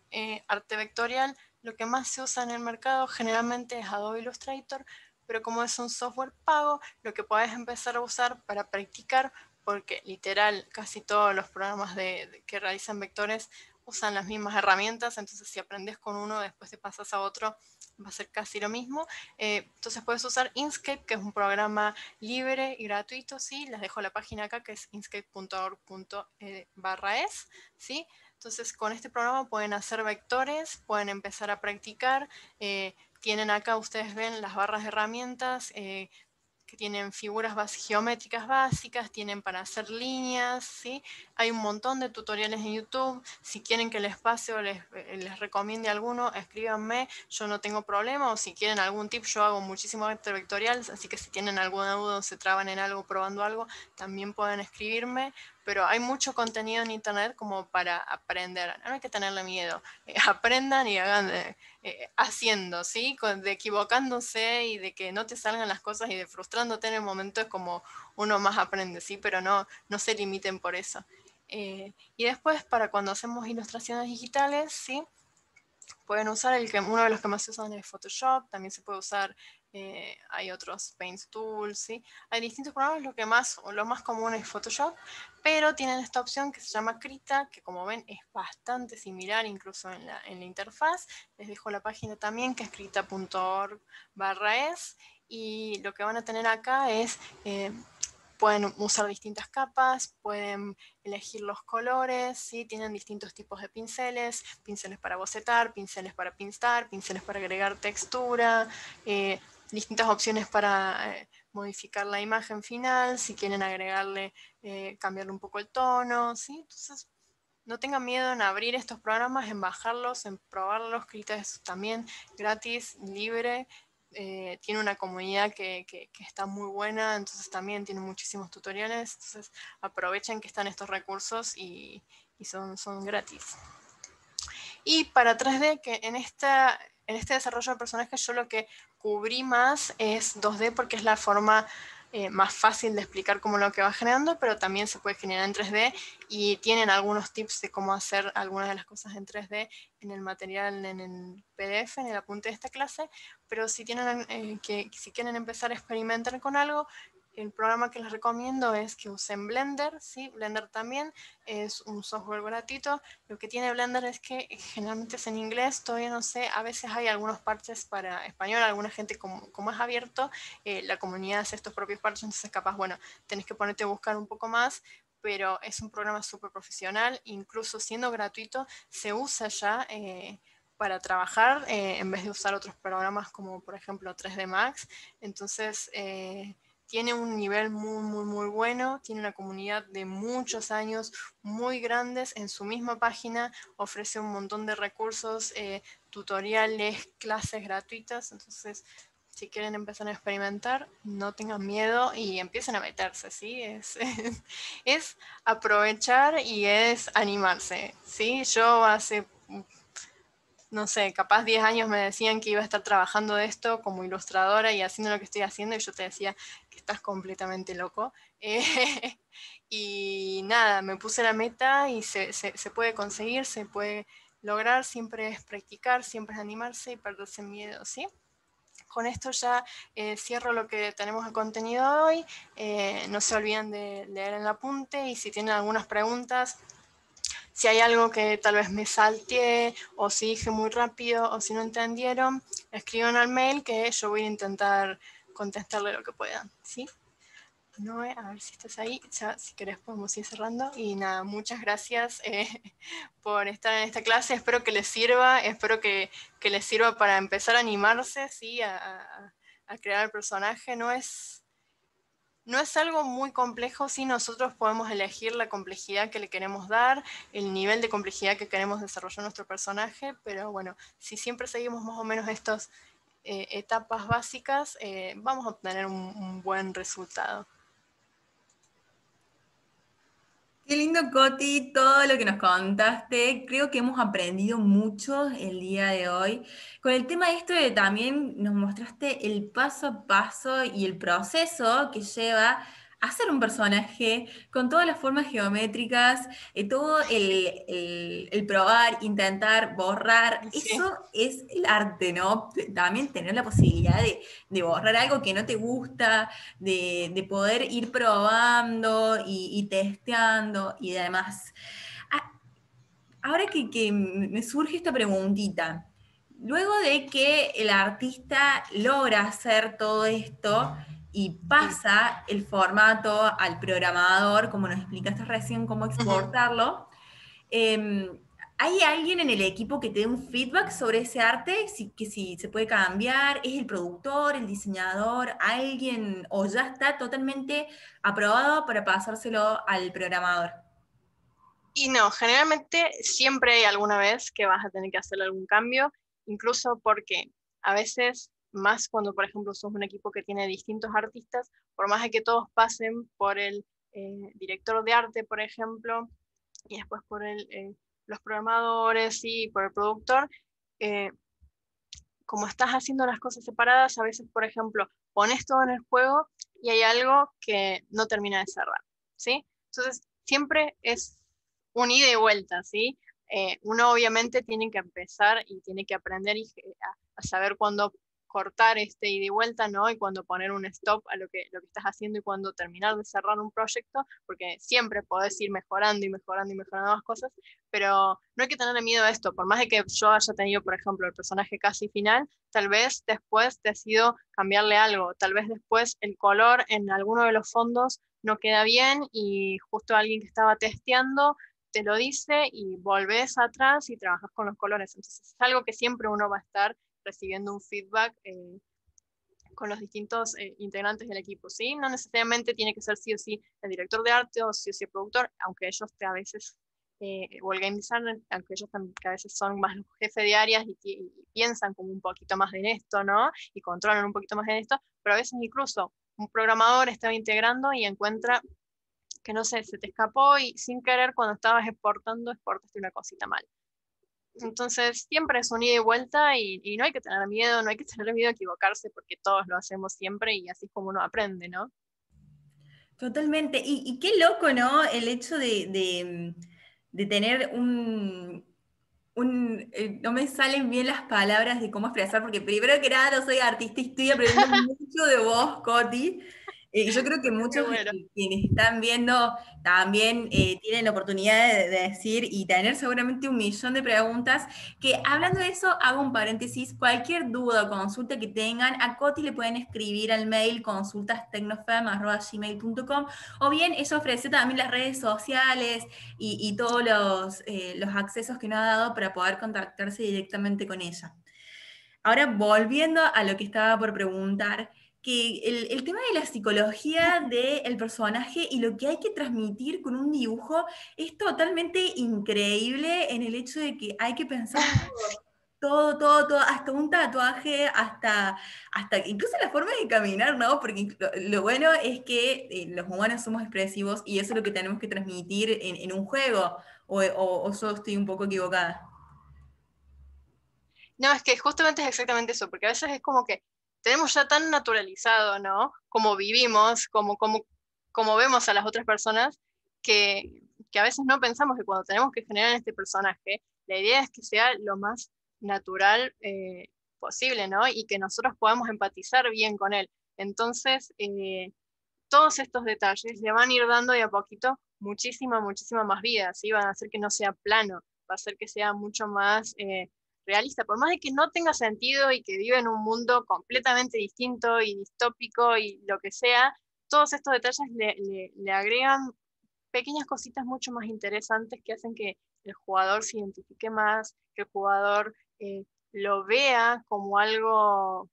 arte vectorial, lo que más se usa en el mercado generalmente es Adobe Illustrator, pero como es un software pago, lo que puedes empezar a usar para practicar, porque literal casi todos los programas que realizan vectores usan las mismas herramientas, entonces si aprendes con uno, después te pasas a otro, va a ser casi lo mismo. Entonces puedes usar Inkscape, que es un programa libre y gratuito, ¿sí? Les dejo la página acá, que es inkscape.org/es, ¿sí? Entonces con este programa pueden hacer vectores, pueden empezar a practicar. Tienen acá, ustedes ven las barras de herramientas, que tienen figuras geométricas básicas, tienen para hacer líneas, ¿sí? Hay un montón de tutoriales en YouTube. Si quieren que les pase o les recomiende alguno, escríbanme, yo no tengo problema. O si quieren algún tip, yo hago muchísimo arte vectorial, así que si tienen alguna duda o se traban en algo probando algo, también pueden escribirme. Pero hay mucho contenido en internet como para aprender. No hay que tenerle miedo. Aprendan y hagan haciendo, ¿sí? De equivocándose y de que no te salgan las cosas y de frustrándote en el momento, es como uno más aprende, ¿sí? Pero no se limiten por eso. Y después, para cuando hacemos ilustraciones digitales, ¿sí? Pueden usar uno de los que más se usan es Photoshop. También se puede usar, hay otros Paint Tools, ¿sí? Hay distintos programas. Lo más común es Photoshop, pero tienen esta opción que se llama Krita, que como ven es bastante similar incluso en la interfaz. Les dejo la página también, que es krita.org/es, y lo que van a tener acá es pueden usar distintas capas, pueden elegir los colores, ¿sí? Tienen distintos tipos de pinceles para bocetar, pinceles para pintar, pinceles para agregar textura, distintas opciones para modificar la imagen final, si quieren agregarle, cambiarle un poco el tono, ¿sí? Entonces, no tengan miedo en abrir estos programas, en bajarlos, en probarlos. Krita es también gratis, libre. Tiene una comunidad que está muy buena, entonces también tiene muchísimos tutoriales. Entonces aprovechen que están estos recursos y son gratis. Y para 3D, que en este desarrollo de personajes yo lo que cubrí más es 2D, porque es la forma más fácil de explicar cómo lo que va generando, pero también se puede generar en 3D y tienen algunos tips de cómo hacer algunas de las cosas en 3D en el material, en el PDF, en el apunte de esta clase, pero si, si quieren empezar a experimentar con algo, el programa que les recomiendo es que usen Blender, ¿sí? Blender también es un software gratuito. Lo que tiene Blender es que generalmente es en inglés, todavía no sé, a veces hay algunos parches para español, alguna gente como es abierto, la comunidad hace estos propios parches, entonces capaz, bueno, tenés que ponerte a buscar un poco más, pero es un programa súper profesional, incluso siendo gratuito, se usa ya para trabajar en vez de usar otros programas como por ejemplo 3D Max, entonces tiene un nivel muy bueno, tiene una comunidad de muchos años, muy grandes, en su misma página ofrece un montón de recursos, tutoriales, clases gratuitas, entonces si quieren empezar a experimentar, no tengan miedo y empiecen a meterse, ¿sí? Es aprovechar y es animarse, ¿sí? Yo hace, no sé, capaz 10 años me decían que iba a estar trabajando de esto como ilustradora y haciendo lo que estoy haciendo y yo te decía que estás completamente loco. Y nada, me puse la meta y se puede conseguir, se puede lograr, siempre es practicar, siempre es animarse y perderse el miedo, ¿sí? Con esto ya cierro lo que tenemos de contenido hoy. No se olviden de leer el apunte y si tienen algunas preguntas, si hay algo que tal vez me salteé o si dije muy rápido o si no entendieron, escriban al mail que yo voy a intentar contestarle lo que puedan, ¿sí? Noé, a ver si estás ahí, ya si querés podemos ir cerrando. Y nada, muchas gracias por estar en esta clase, espero que les sirva, espero que les sirva para empezar a animarse, ¿sí? A crear el personaje, no es algo muy complejo, sí, nosotros podemos elegir la complejidad que le queremos dar, el nivel de complejidad que queremos desarrollar nuestro personaje, pero bueno, si siempre seguimos más o menos estas etapas básicas, vamos a obtener un buen resultado. Qué lindo, Coti, todo lo que nos contaste. Creo que hemos aprendido mucho el día de hoy. Con el tema de esto de también nos mostraste el paso a paso y el proceso que lleva a hacer un personaje con todas las formas geométricas, todo el probar, intentar, borrar. Sí. Eso es el arte, ¿no? También tener la posibilidad de borrar algo que no te gusta, de poder ir probando y testeando y demás. Ah, ahora que me surge esta preguntita, luego de que el artista logra hacer todo esto y Mm. pasa el formato al programador, como nos explicaste recién, cómo Ujú. exportarlo, ¿hay alguien en el equipo que te dé un feedback sobre ese arte? Que si se puede cambiar, ¿es el productor, el diseñador, alguien, o ya está totalmente aprobado para pasárselo al programador? Y no, generalmente siempre hay alguna vez que vas a tener que hacer algún cambio, incluso porque a veces, más cuando por ejemplo sos un equipo que tiene distintos artistas, por más de que todos pasen por el director de arte, por ejemplo, y después por los programadores y por el productor, eh, como estás haciendo las cosas separadas, a veces, por ejemplo, pones todo en el juego y hay algo que no termina de cerrar, ¿sí? Entonces, siempre es un ida y vuelta, ¿sí? Uno obviamente tiene que empezar y tiene que aprender a saber cuándo cortar este ida y vuelta, ¿no? Y cuándo poner un stop a lo que estás haciendo y cuándo terminar de cerrar un proyecto, porque siempre podés ir mejorando y mejorando y mejorando las cosas, pero no hay que tenerle miedo a esto, por más de que yo haya tenido, por ejemplo, el personaje casi final, tal vez después decido cambiarle algo, tal vez después el color en alguno de los fondos no queda bien y justo alguien que estaba testeando te lo dice y volvés atrás y trabajas con los colores. Entonces es algo que siempre uno va a estar recibiendo un feedback con los distintos integrantes del equipo, ¿sí? No necesariamente tiene que ser sí o sí el director de arte o sí o sí el productor, aunque ellos a veces organizan, aunque ellos que a veces son más los jefes de áreas y piensan como un poquito más en esto, ¿no? Y controlan un poquito más en esto, pero a veces incluso un programador estaba integrando y encuentra que no sé, se te escapó y sin querer cuando estabas exportando, exportaste una cosita mal. Entonces, siempre es un ida y vuelta y no hay que tener miedo, no hay que tener miedo a equivocarse porque todos lo hacemos siempre y así es como uno aprende, ¿no? Totalmente. Y qué loco, ¿no? El hecho de tener no me salen bien las palabras de cómo expresar, porque primero que nada no soy artista y estoy aprendiendo mucho de vos, Coti. Y yo creo que Qué muchos bueno. quienes están viendo también tienen la oportunidad de decir y tener seguramente un millón de preguntas. Que hablando de eso, hago un paréntesis. Cualquier duda o consulta que tengan, a Coti le pueden escribir al mail consultastecnofem@gmail.com, o bien ella ofrece también las redes sociales y todos los accesos que nos ha dado para poder contactarse directamente con ella. Ahora, volviendo a lo que estaba por preguntar, que el tema de la psicología del personaje y lo que hay que transmitir con un dibujo es totalmente increíble en el hecho de que hay que pensar todo, todo, todo, hasta un tatuaje, hasta incluso la forma de caminar, ¿no? Porque lo bueno es que los humanos somos expresivos y eso es lo que tenemos que transmitir en un juego, o yo estoy un poco equivocada. No, es que justamente es exactamente eso, porque a veces es como que tenemos ya tan naturalizado, ¿no? Como vivimos, como vemos a las otras personas, que a veces no pensamos que cuando tenemos que generar este personaje, la idea es que sea lo más natural posible, ¿no? Y que nosotros podamos empatizar bien con él. Entonces, todos estos detalles le van a ir dando de a poquito muchísima, muchísima más vida, ¿sí? Van a hacer que no sea plano, va a hacer que sea mucho más realista, por más de que no tenga sentido y que vive en un mundo completamente distinto y distópico y lo que sea, todos estos detalles le agregan pequeñas cositas mucho más interesantes que hacen que el jugador se identifique más, que el jugador lo vea como algo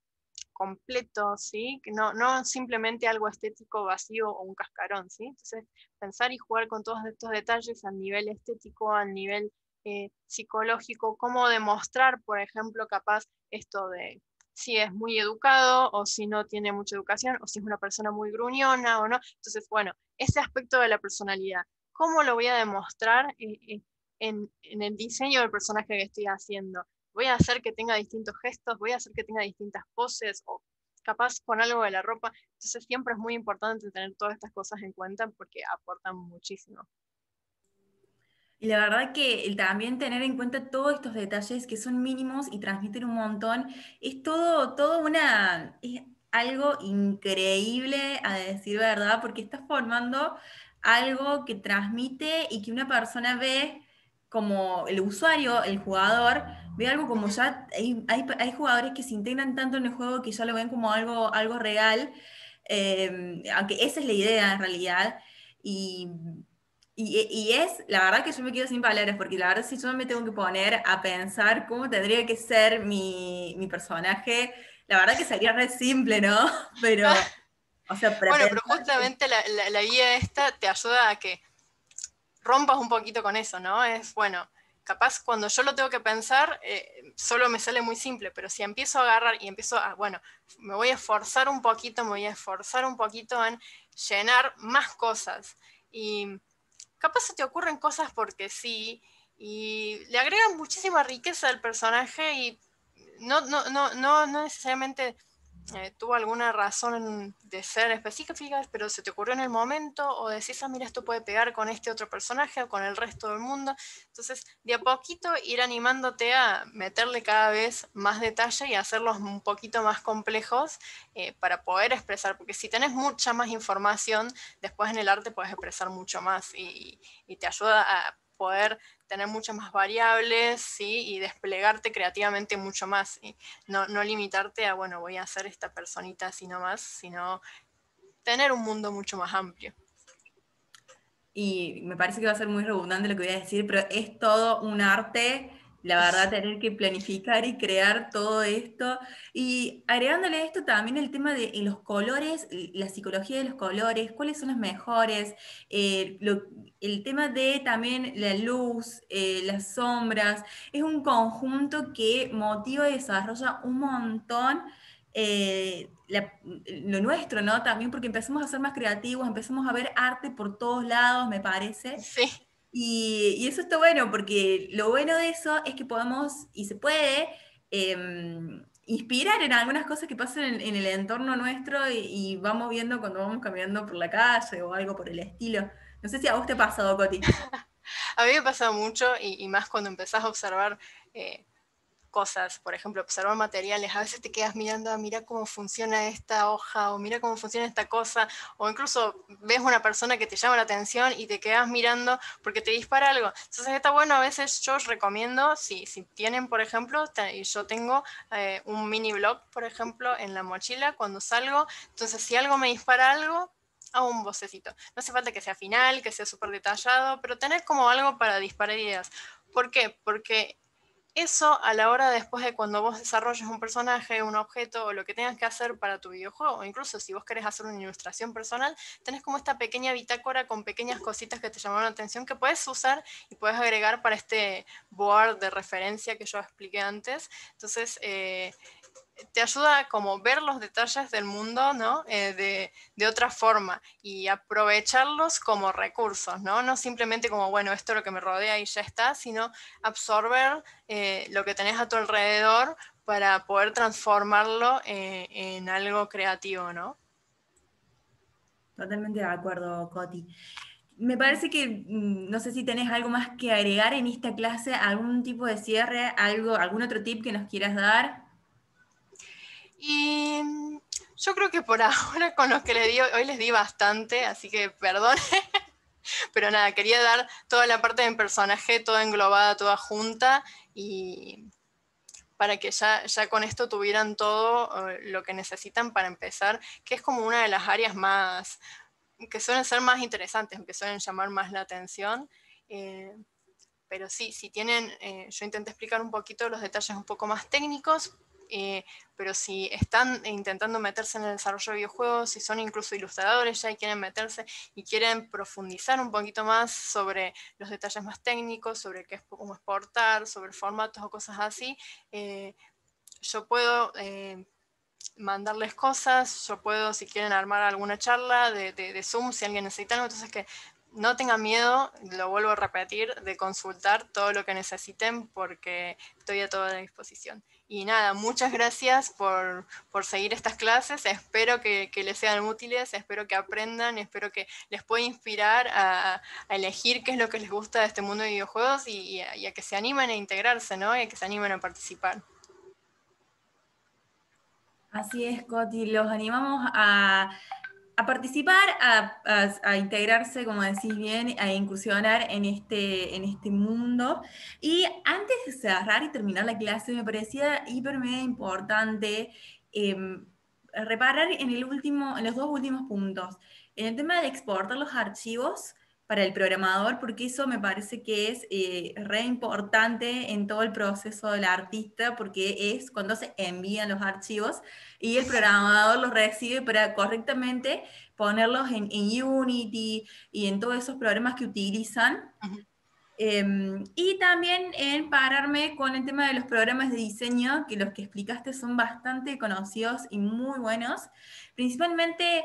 completo, ¿sí? Que no simplemente algo estético vacío o un cascarón, ¿sí? Entonces, pensar y jugar con todos estos detalles a nivel estético, a nivel psicológico, cómo demostrar, por ejemplo, capaz esto de si es muy educado o si no tiene mucha educación o si es una persona muy gruñona o no. Entonces, bueno, ese aspecto de la personalidad, ¿cómo lo voy a demostrar en el diseño del personaje que estoy haciendo? Voy a hacer que tenga distintos gestos, voy a hacer que tenga distintas poses o capaz con algo de la ropa. Entonces siempre es muy importante tener todas estas cosas en cuenta porque aportan muchísimo. Y la verdad que también tener en cuenta todos estos detalles que son mínimos y transmiten un montón, es es algo increíble a decir verdad, porque estás formando algo que transmite y que una persona ve como el usuario, el jugador, ve algo como Ujú. ya, hay jugadores que se integran tanto en el juego que ya lo ven como algo real, aunque esa es la idea en realidad. Y y es, la verdad que yo me quedo sin palabras, porque la verdad si yo me tengo que poner a pensar cómo tendría que ser mi personaje, la verdad que sería re simple, ¿no? Pero, o sea, para Bueno, pero pensar, justamente la guía esta te ayuda a que rompas un poquito con eso, ¿no? Es, bueno, capaz cuando yo lo tengo que pensar, solo me sale muy simple, pero si empiezo a agarrar y empiezo a, bueno, me voy a esforzar un poquito, me voy a esforzar un poquito en llenar más cosas. Y capaz se te ocurren cosas porque sí, y le agregan muchísima riqueza al personaje y no necesariamente tuvo alguna razón de ser específica, pero se te ocurrió en el momento o decís, ah, mira, esto puede pegar con este otro personaje o con el resto del mundo. Entonces, de a poquito ir animándote a meterle cada vez más detalle y hacerlos un poquito más complejos para poder expresar, porque si tenés mucha más información, después en el arte puedes expresar mucho más y te ayuda a poder tener muchas más variables, ¿sí? Y desplegarte creativamente mucho más. Y no limitarte a, bueno, voy a hacer esta personita así nomás, sino tener un mundo mucho más amplio. y me parece que va a ser muy redundante lo que voy a decir, pero es todo un arte, la verdad, tener que planificar y crear todo esto. Y agregándole a esto también el tema de los colores, la psicología de los colores, cuáles son los mejores, el tema de también la luz, las sombras, es un conjunto que motiva y desarrolla un montón lo nuestro, ¿no? También porque empezamos a ser más creativos, empezamos a ver arte por todos lados, me parece. Sí, Y eso está bueno, porque lo bueno de eso es que podemos, y se puede, inspirar en algunas cosas que pasan en el entorno nuestro y vamos viendo cuando vamos caminando por la calle o algo por el estilo. No sé si a vos te ha pasado, Coti. A mí me pasa mucho y más cuando empezás a observar eh, cosas, por ejemplo, observar materiales, a veces te quedas mirando, ah, mira cómo funciona esta hoja, o mira cómo funciona esta cosa, o incluso ves una persona que te llama la atención y te quedas mirando porque te dispara algo. Entonces está bueno, a veces yo os recomiendo, si tienen, por ejemplo, y yo tengo un mini blog, por ejemplo, en la mochila cuando salgo, entonces si algo me dispara algo, hago un vocecito. No hace falta que sea final, que sea súper detallado, pero tener como algo para disparar ideas. ¿Por qué? Porque eso a la hora después de cuando vos desarrolles un personaje, un objeto o lo que tengas que hacer para tu videojuego, o incluso si vos querés hacer una ilustración personal, tenés como esta pequeña bitácora con pequeñas cositas que te llamaron la atención que puedes usar y puedes agregar para este board de referencia que yo expliqué antes. Entonces, te ayuda a como ver los detalles del mundo, ¿no? De otra forma y aprovecharlos como recursos, ¿no? No simplemente como, bueno, esto es lo que me rodea y ya está, sino absorber lo que tenés a tu alrededor para poder transformarlo en algo creativo, ¿no? Totalmente de acuerdo, Coti. Me parece que, no sé si tenés algo más que agregar en esta clase, algún tipo de cierre, algo, algún otro tip que nos quieras dar. Y yo creo que por ahora con los que les di, hoy les di bastante, así que perdón. Pero nada, quería dar toda la parte del personaje, toda englobada, toda junta, y para que ya con esto tuvieran todo lo que necesitan para empezar, que es como una de las áreas más, que suelen ser más interesantes, que suelen llamar más la atención. Eh, pero sí, si tienen, yo intenté explicar un poquito los detalles un poco más técnicos, eh, pero si están intentando meterse en el desarrollo de videojuegos, si son incluso ilustradores ya y quieren meterse y quieren profundizar un poquito más sobre los detalles más técnicos, sobre qué es cómo exportar, sobre formatos o cosas así, yo puedo mandarles cosas, yo puedo, si quieren armar alguna charla de Zoom, si alguien necesita algo, entonces que no tengan miedo, lo vuelvo a repetir, de consultar todo lo que necesiten porque estoy a toda disposición. Y nada, muchas gracias por seguir estas clases, espero que les sean útiles, espero que aprendan, espero que les pueda inspirar a elegir qué es lo que les gusta de este mundo de videojuegos y a que se animen a integrarse, ¿no? Y a que se animen a participar. Así es, Coti, los animamos a participar, a integrarse, como decís bien, a incursionar en este mundo. Y antes de cerrar y terminar la clase, me parecía hiper mega importante eh, reparar en el último, en los dos últimos puntos. En el tema de exportar los archivos para el programador, porque eso me parece que es re importante en todo el proceso del artista, porque es cuando se envían los archivos y el programador los recibe para correctamente ponerlos en Unity y en todos esos programas que utilizan. Y también en pararme con el tema de los programas de diseño, que los que explicaste son bastante conocidos y muy buenos. Principalmente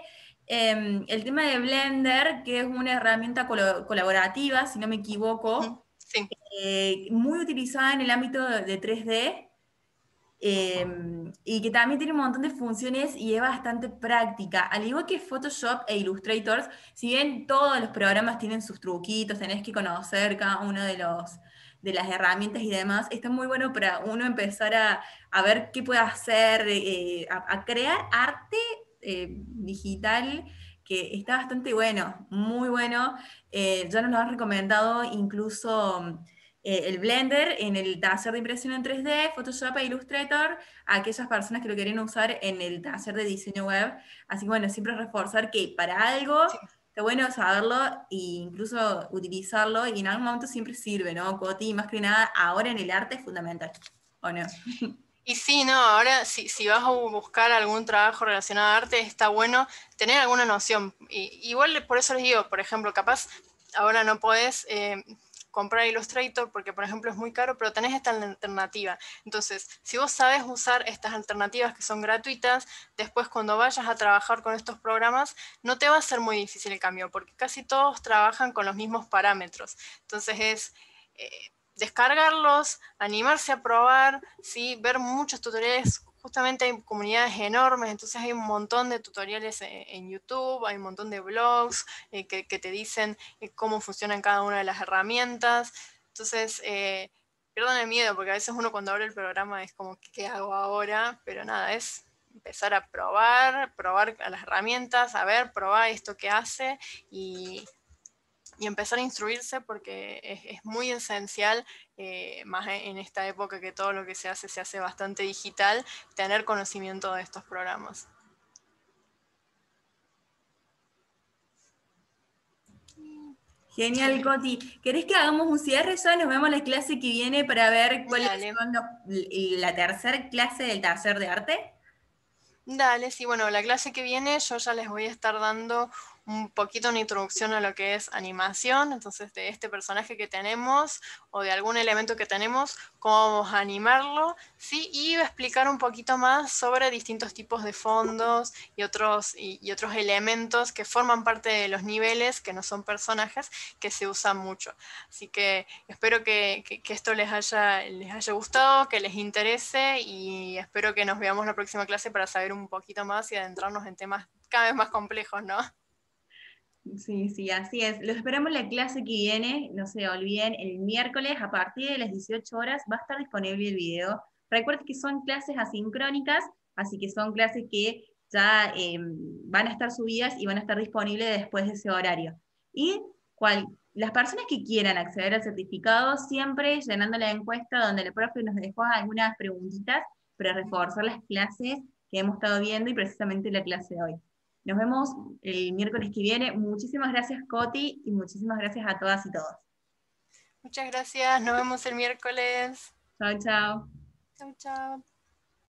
el tema de Blender, que es una herramienta colaborativa, si no me equivoco, Sí. muy utilizada en el ámbito de 3D y que también tiene un montón de funciones y es bastante práctica. Al igual que Photoshop e Illustrator, si bien todos los programas tienen sus truquitos, tenés que conocer cada uno de de las herramientas y demás, está muy bueno para uno empezar a ver qué puede hacer, a crear arte digital que está bastante bueno, muy bueno. Ya nos lo han recomendado incluso el Blender en el taller de impresión en 3D, Photoshop e Illustrator, a aquellas personas que lo quieren usar en el taller de diseño web. Así que bueno, siempre reforzar que para algo Sí. está bueno saberlo e incluso utilizarlo y en algún momento siempre sirve, ¿no? Coti, más que nada, ahora en el arte es fundamental, ¿o no? Y sí, no, ahora si vas a buscar algún trabajo relacionado a arte, está bueno tener alguna noción. Igual por eso les digo, por ejemplo, capaz ahora no podés comprar Illustrator porque, por ejemplo, es muy caro, pero tenés esta alternativa. Entonces, si vos sabes usar estas alternativas que son gratuitas, después cuando vayas a trabajar con estos programas, no te va a ser muy difícil el cambio, porque casi todos trabajan con los mismos parámetros. Entonces es descargarlos, animarse a probar, ¿sí? Ver muchos tutoriales justamente hay comunidades enormes, entonces hay un montón de tutoriales en YouTube, hay un montón de blogs que te dicen cómo funcionan cada una de las herramientas. Entonces, pierdan el miedo, porque a veces uno cuando abre el programa es como, ¿qué hago ahora? Pero nada, es empezar a probar a las herramientas, a ver, probar esto que hace y empezar a instruirse porque es muy esencial, más en esta época que todo lo que se hace bastante digital, tener conocimiento de estos programas. Genial, Coti. ¿Querés que hagamos un cierre ya? Nos vemos la clase que viene para ver cuáles Dale. son la tercera clase del taller de arte. Dale, sí, bueno, la clase que viene yo ya les voy a estar dando un poquito una introducción a lo que es animación, entonces de este personaje que tenemos o de algún elemento que tenemos, cómo vamos a animarlo, ¿sí? Y voy a explicar un poquito más sobre distintos tipos de fondos y otros elementos que forman parte de los niveles, que no son personajes, que se usan mucho. Así que espero que esto les haya gustado, que les interese y espero que nos veamos la próxima clase para saber un poquito más y adentrarnos en temas cada vez más complejos, ¿no? Sí, sí, así es. Los esperamos en la clase que viene, no se olviden, el miércoles a partir de las 18 horas va a estar disponible el video. Recuerden que son clases asincrónicas, así que son clases que ya van a estar subidas y van a estar disponibles después de ese horario. Y las personas que quieran acceder al certificado, siempre llenando la encuesta donde el profe nos dejó algunas preguntitas para reforzar las clases que hemos estado viendo y precisamente la clase de hoy. Nos vemos el miércoles que viene. Muchísimas gracias, Coti, y muchísimas gracias a todas y todos. Muchas gracias, nos vemos el miércoles. Chao, chao. Chau, chau.